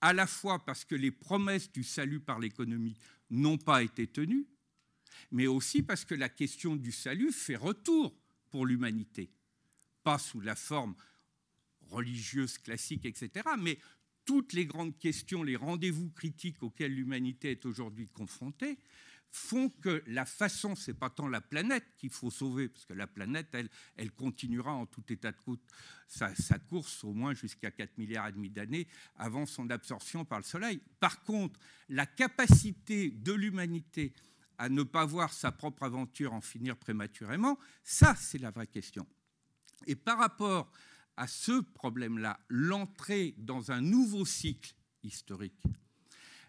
S2: À la fois parce que les promesses du salut par l'économie n'ont pas été tenues, mais aussi parce que la question du salut fait retour pour l'humanité. Pas sous la forme religieuse classique, etc., mais toutes les grandes questions, les rendez-vous critiques auxquels l'humanité est aujourd'hui confrontée, font que la façon, ce n'est pas tant la planète qu'il faut sauver, parce que la planète, elle continuera en tout état de cause sa course au moins jusqu'à 4,5 milliards d'années avant son absorption par le Soleil. Par contre, la capacité de l'humanité à ne pas voir sa propre aventure en finir prématurément, ça, c'est la vraie question. Et par rapport à ce problème-là, l'entrée dans un nouveau cycle historique,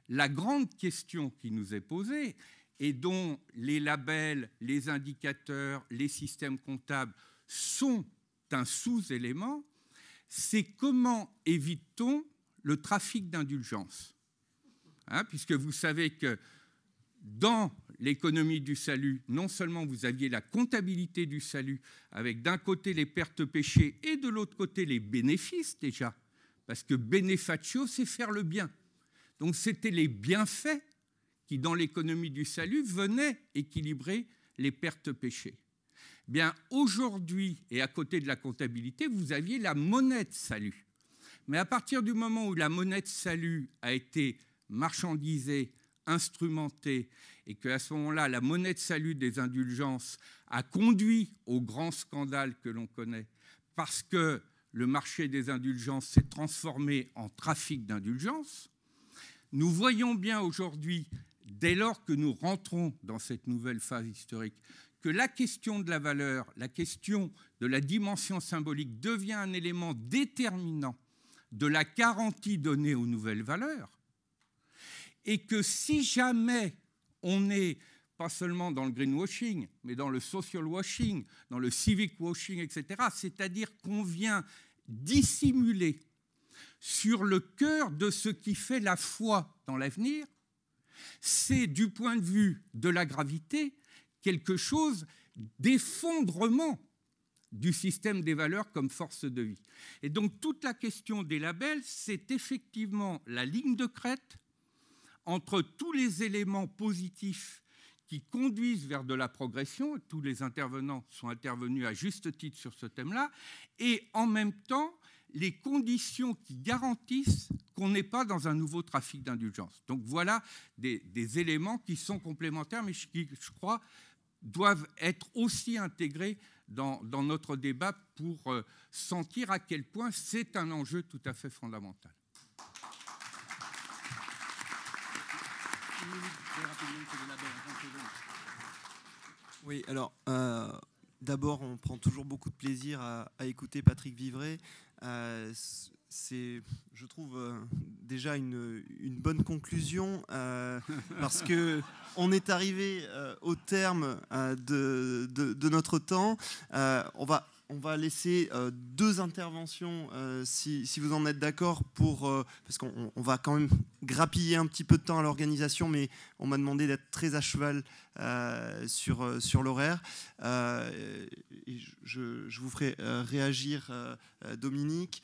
S2: la grande question qui nous est posée et dont les labels, les indicateurs, les systèmes comptables sont un sous-élément, c'est comment évite-t-on le trafic d'indulgence, puisque vous savez que dans l'économie du salut, non seulement vous aviez la comptabilité du salut, avec d'un côté les pertes péchées et de l'autre côté les bénéfices déjà, parce que benefatio, c'est faire le bien. Donc c'était les bienfaits qui, dans l'économie du salut, venaient équilibrer les pertes péchées. Bien, aujourd'hui, et à côté de la comptabilité, vous aviez la monnaie de salut. Mais à partir du moment où la monnaie de salut a été marchandisée, instrumentée, et qu'à ce moment-là, la monnaie de salut des indulgences a conduit au grand scandale que l'on connaît, parce que le marché des indulgences s'est transformé en trafic d'indulgences, nous voyons bien aujourd'hui, dès lors que nous rentrons dans cette nouvelle phase historique, que la question de la valeur, la question de la dimension symbolique devient un élément déterminant de la garantie donnée aux nouvelles valeurs, et que si jamais on est pas seulement dans le greenwashing, mais dans le social washing, dans le civic washing, etc., c'est-à-dire qu'on vient dissimuler sur le cœur de ce qui fait la foi dans l'avenir, c'est du point de vue de la gravité quelque chose d'effondrement du système des valeurs comme force de vie. Et donc toute la question des labels, c'est effectivement la ligne de crête entre tous les éléments positifs qui conduisent vers de la progression, tous les intervenants sont intervenus à juste titre sur ce thème-là, et en même temps les conditions qui garantissent qu'on n'est pas dans un nouveau trafic d'indulgence. Donc voilà des éléments qui sont complémentaires, mais qui, je crois, doivent être aussi intégrés dans notre débat pour sentir à quel point c'est un enjeu tout à fait fondamental.
S1: Oui, alors d'abord, on prend toujours beaucoup de plaisir à écouter Patrick Vivray. C'est, je trouve, déjà une bonne conclusion parce qu'on est arrivé au terme de notre temps. On va laisser deux interventions, si vous en êtes d'accord, parce qu'on va quand même grappiller un petit peu de temps à l'organisation, mais on m'a demandé d'être très à cheval sur l'horaire. Et je vous ferai réagir, Dominique.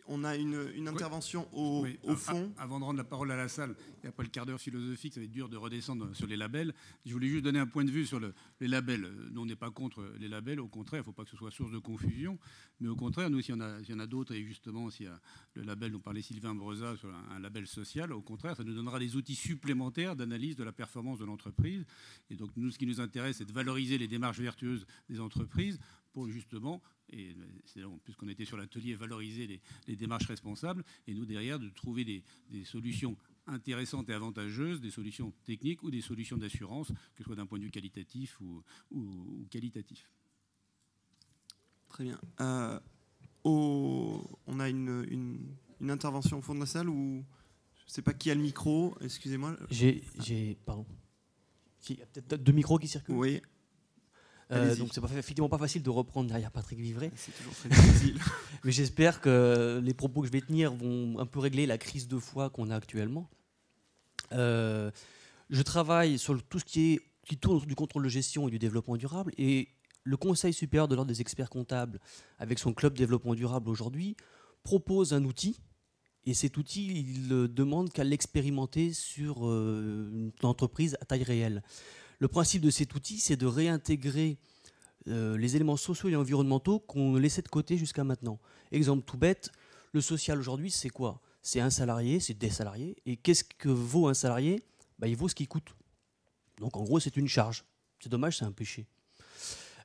S1: On a une intervention au fond.
S3: Avant de rendre la parole à la salle, et après le quart d'heure philosophique, ça va être dur de redescendre sur les labels. Je voulais juste donner un point de vue sur les labels. Nous, on n'est pas contre les labels, au contraire, il ne faut pas que ce soit source de confusion. Mais au contraire, nous, s'il y en a d'autres, et justement, s'il y a le label dont parlait Sylvain Breza sur un label social, au contraire, ça nous donnera des outils supplémentaires d'analyse de la performance de l'entreprise. Et donc, nous, ce qui nous intéresse, c'est de valoriser les démarches vertueuses des entreprises pour justement, et c'est puisqu'on était sur l'atelier, valoriser les démarches responsables, et nous derrière de trouver des solutions intéressantes et avantageuses, des solutions techniques ou des solutions d'assurance, que ce soit d'un point de vue qualitatif ou qualitatif.
S1: Très bien. On a une intervention au fond de la salle, ou je ne sais pas qui a le micro, excusez-moi.
S13: Pardon. Il y a peut-être deux micros qui circulent.
S1: Oui.
S13: Donc c'est effectivement pas facile de reprendre derrière Patrick Vivray.
S1: C'est toujours très difficile.
S13: Mais j'espère que les propos que je vais tenir vont un peu régler la crise de foi qu'on a actuellement. Je travaille sur tout ce qui tourne autour du contrôle de gestion et du développement durable, et le Conseil supérieur de l'ordre des experts comptables, avec son club développement durable aujourd'hui, propose un outil, et cet outil, il demande qu'à l'expérimenter sur une entreprise à taille réelle. Le principe de cet outil, c'est de réintégrer les éléments sociaux et environnementaux qu'on laissait de côté jusqu'à maintenant. Exemple tout bête, le social aujourd'hui, c'est quoi? C'est un salarié, c'est des salariés. Et qu'est-ce que vaut un salarié? Il vaut ce qu'il coûte. Donc en gros, c'est une charge. C'est dommage, c'est un péché.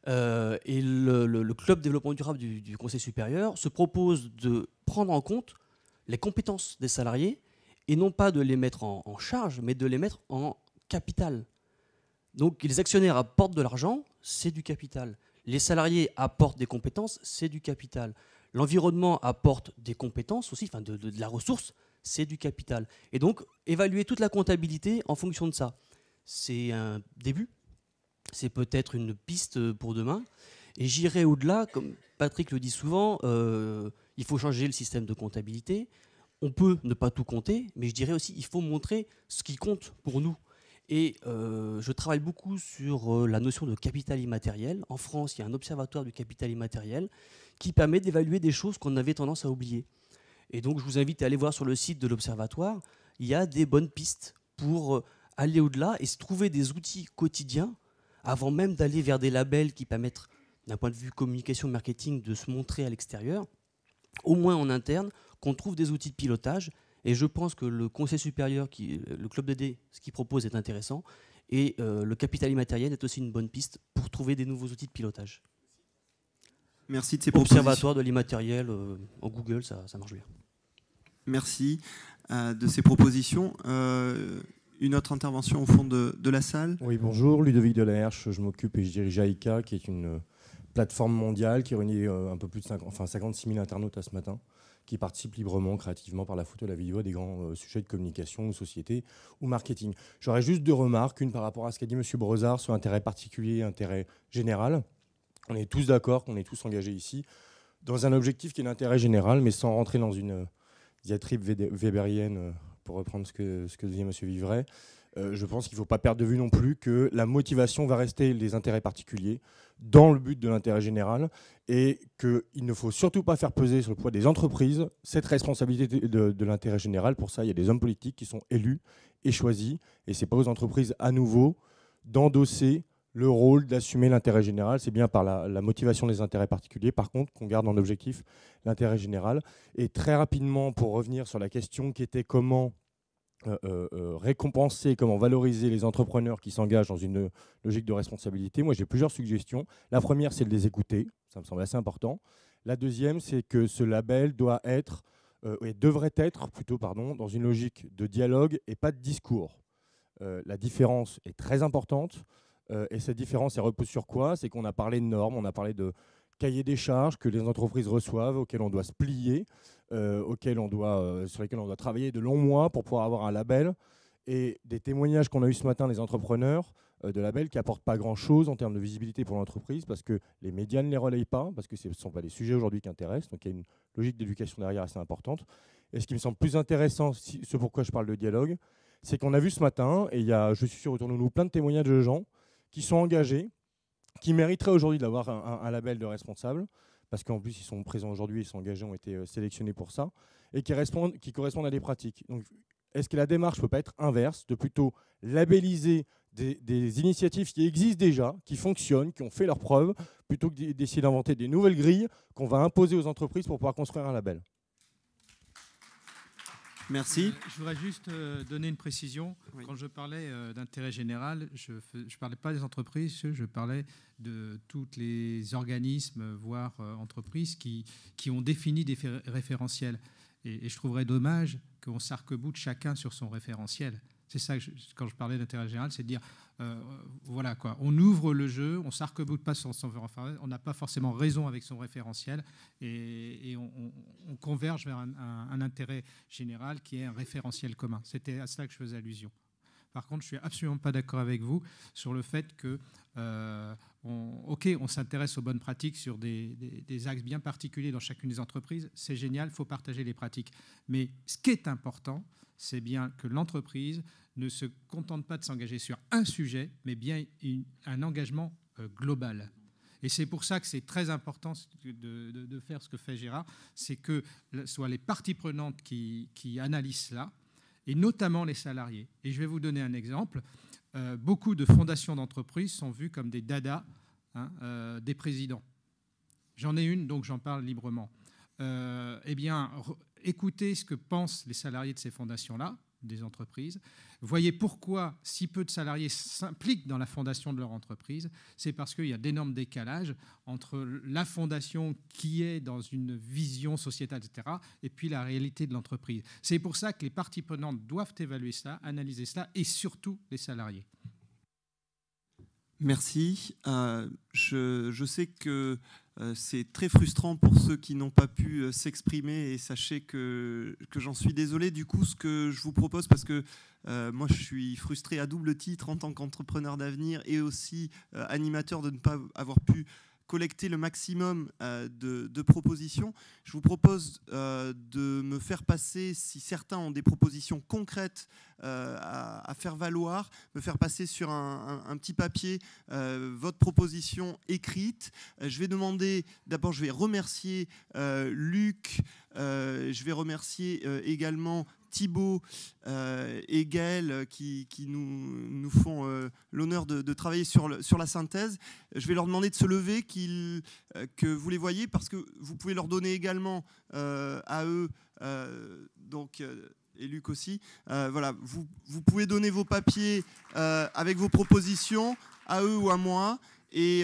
S13: Et le club développement durable du Conseil supérieur se propose de prendre en compte les compétences des salariés, et non pas de les mettre en charge, mais de les mettre en capital. Donc les actionnaires apportent de l'argent, c'est du capital. Les salariés apportent des compétences, c'est du capital. L'environnement apporte des compétences aussi, enfin de la ressource, c'est du capital. Et donc évaluer toute la comptabilité en fonction de ça. C'est un début, c'est peut-être une piste pour demain. Et j'irai au-delà, comme Patrick le dit souvent, il faut changer le système de comptabilité. On peut ne pas tout compter, mais je dirais aussi il faut montrer ce qui compte pour nous. Et je travaille beaucoup sur la notion de capital immatériel. En France, il y a un observatoire du capital immatériel qui permet d'évaluer des choses qu'on avait tendance à oublier. Et donc, je vous invite à aller voir sur le site de l'observatoire. Il y a des bonnes pistes pour aller au-delà et se trouver des outils quotidiens avant même d'aller vers des labels qui permettent, d'un point de vue communication marketing, de se montrer à l'extérieur, au moins en interne, qu'on trouve des outils de pilotage. Et je pense que le Conseil supérieur, le Club DD, ce qu'il propose est intéressant. Et le capital immatériel est aussi une bonne piste pour trouver des nouveaux outils de pilotage.
S1: Merci de ces propositions.
S13: Observatoire de l'immatériel en Google, ça marche bien.
S1: Merci de ces propositions. Une autre intervention au fond de la salle.
S14: Oui, bonjour, Ludovic Delaherche. Je m'occupe et je dirige AICA, qui est une plateforme mondiale qui réunit un peu plus de 56 000 internautes à ce matin, qui participent librement, créativement, par la photo et la vidéo à des grands sujets de communication ou société ou marketing. J'aurais juste 2 remarques. Une par rapport à ce qu'a dit M. Brezard sur intérêt particulier et intérêt général. On est tous d'accord, qu'on est tous engagés ici dans un objectif qui est l'intérêt général, mais sans rentrer dans une diatribe weberienne, pour reprendre ce que disait M. Vivray. Je pense qu'il ne faut pas perdre de vue non plus que la motivation va rester les intérêts particuliers dans le but de l'intérêt général et qu'il ne faut surtout pas faire peser sur le poids des entreprises cette responsabilité de l'intérêt général. Pour ça, il y a des hommes politiques qui sont élus et choisis et ce n'est pas aux entreprises à nouveau d'endosser le rôle d'assumer l'intérêt général. C'est bien par la motivation des intérêts particuliers, par contre, qu'on garde en objectif l'intérêt général. Et très rapidement, pour revenir sur la question qui était comment récompenser, comment valoriser les entrepreneurs qui s'engagent dans une logique de responsabilité, moi j'ai plusieurs suggestions. La première, c'est de les écouter, ça me semble assez important. La deuxième, c'est que ce label doit être, devrait être plutôt, dans une logique de dialogue et pas de discours. La différence est très importante. Et cette différence, elle repose sur quoi? C'est qu'on a parlé de normes, on a parlé de cahiers des charges que les entreprises reçoivent, auxquels on doit se plier, sur lesquels on doit travailler de longs mois pour pouvoir avoir un label. Et des témoignages qu'on a eu ce matin des entrepreneurs de labels qui n'apportent pas grand-chose en termes de visibilité pour l'entreprise parce que les médias ne les relayent pas, parce que ce ne sont pas des sujets aujourd'hui qui intéressent. Donc il y a une logique d'éducation derrière assez importante. Et ce qui me semble plus intéressant, ce pourquoi je parle de dialogue, c'est qu'on a vu ce matin, et il y a, je suis sûr autour de nous, plein de témoignages de gens qui sont engagés, qui mériteraient aujourd'hui d'avoir un label de responsable, parce qu'en plus ils sont présents aujourd'hui, ils sont engagés, ont été sélectionnés pour ça, et qui correspondent à des pratiques. Donc, est-ce que la démarche ne peut pas être inverse, de plutôt labelliser des initiatives qui existent déjà, qui fonctionnent, qui ont fait leurs preuves, plutôt que d'essayer d'inventer des nouvelles grilles qu'on va imposer aux entreprises pour pouvoir construire un label?
S1: Merci.
S4: Je voudrais juste donner une précision. Oui. Quand je parlais d'intérêt général, je ne parlais pas des entreprises, je parlais de tous les organismes, voire entreprises, qui ont défini des référentiels. Et je trouverais dommage qu'on s'arc-boute chacun sur son référentiel. C'est ça, quand je parlais d'intérêt général, c'est de dire, voilà quoi, on ouvre le jeu, on ne s'arc-boute pas sur son référentiel, on n'a pas forcément raison avec son référentiel, et on converge vers un intérêt général qui est un référentiel commun. C'était à cela que je faisais allusion. Par contre, je ne suis absolument pas d'accord avec vous sur le fait que, on s'intéresse aux bonnes pratiques sur des axes bien particuliers dans chacune des entreprises, c'est génial, il faut partager les pratiques. Mais ce qui est important, c'est bien que l'entreprise ne se contente pas de s'engager sur un sujet, mais bien un engagement global. Et c'est pour ça que c'est très important de faire ce que fait Gérard, c'est que ce soit les parties prenantes qui analysent cela, et notamment les salariés. Et je vais vous donner un exemple. Beaucoup de fondations d'entreprises sont vues comme des dadas des présidents. J'en ai une, donc j'en parle librement. Eh bien, écoutez ce que pensent les salariés de ces fondations-là, des entreprises. Voyez pourquoi si peu de salariés s'impliquent dans la fondation de leur entreprise. C'est parce qu'il y a d'énormes décalages entre la fondation qui est dans une vision sociétale, etc., et puis la réalité de l'entreprise. C'est pour ça que les parties prenantes doivent évaluer cela, analyser cela, et surtout les salariés.
S1: Merci. Je sais que c'est très frustrant pour ceux qui n'ont pas pu s'exprimer, et sachez que j'en suis désolé. Du coup, ce que je vous propose, parce que moi je suis frustré à double titre en tant qu'entrepreneur d'avenir et aussi animateur de ne pas avoir pu collecter le maximum de propositions. Je vous propose de me faire passer, si certains ont des propositions concrètes à faire valoir, me faire passer sur un petit papier votre proposition écrite. Je vais demander, d'abord je vais remercier Luc, je vais remercier également Thibaut et Gaël qui nous font l'honneur de travailler sur la synthèse. Je vais leur demander de se lever, que vous les voyez, parce que vous pouvez leur donner également à eux, et Luc aussi. Voilà, vous pouvez donner vos papiers avec vos propositions à eux ou à moi, et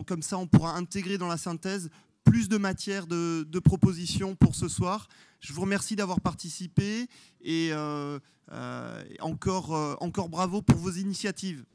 S1: comme ça on pourra intégrer dans la synthèse plus de matière de propositions pour ce soir. Je vous remercie d'avoir participé et encore bravo pour vos initiatives.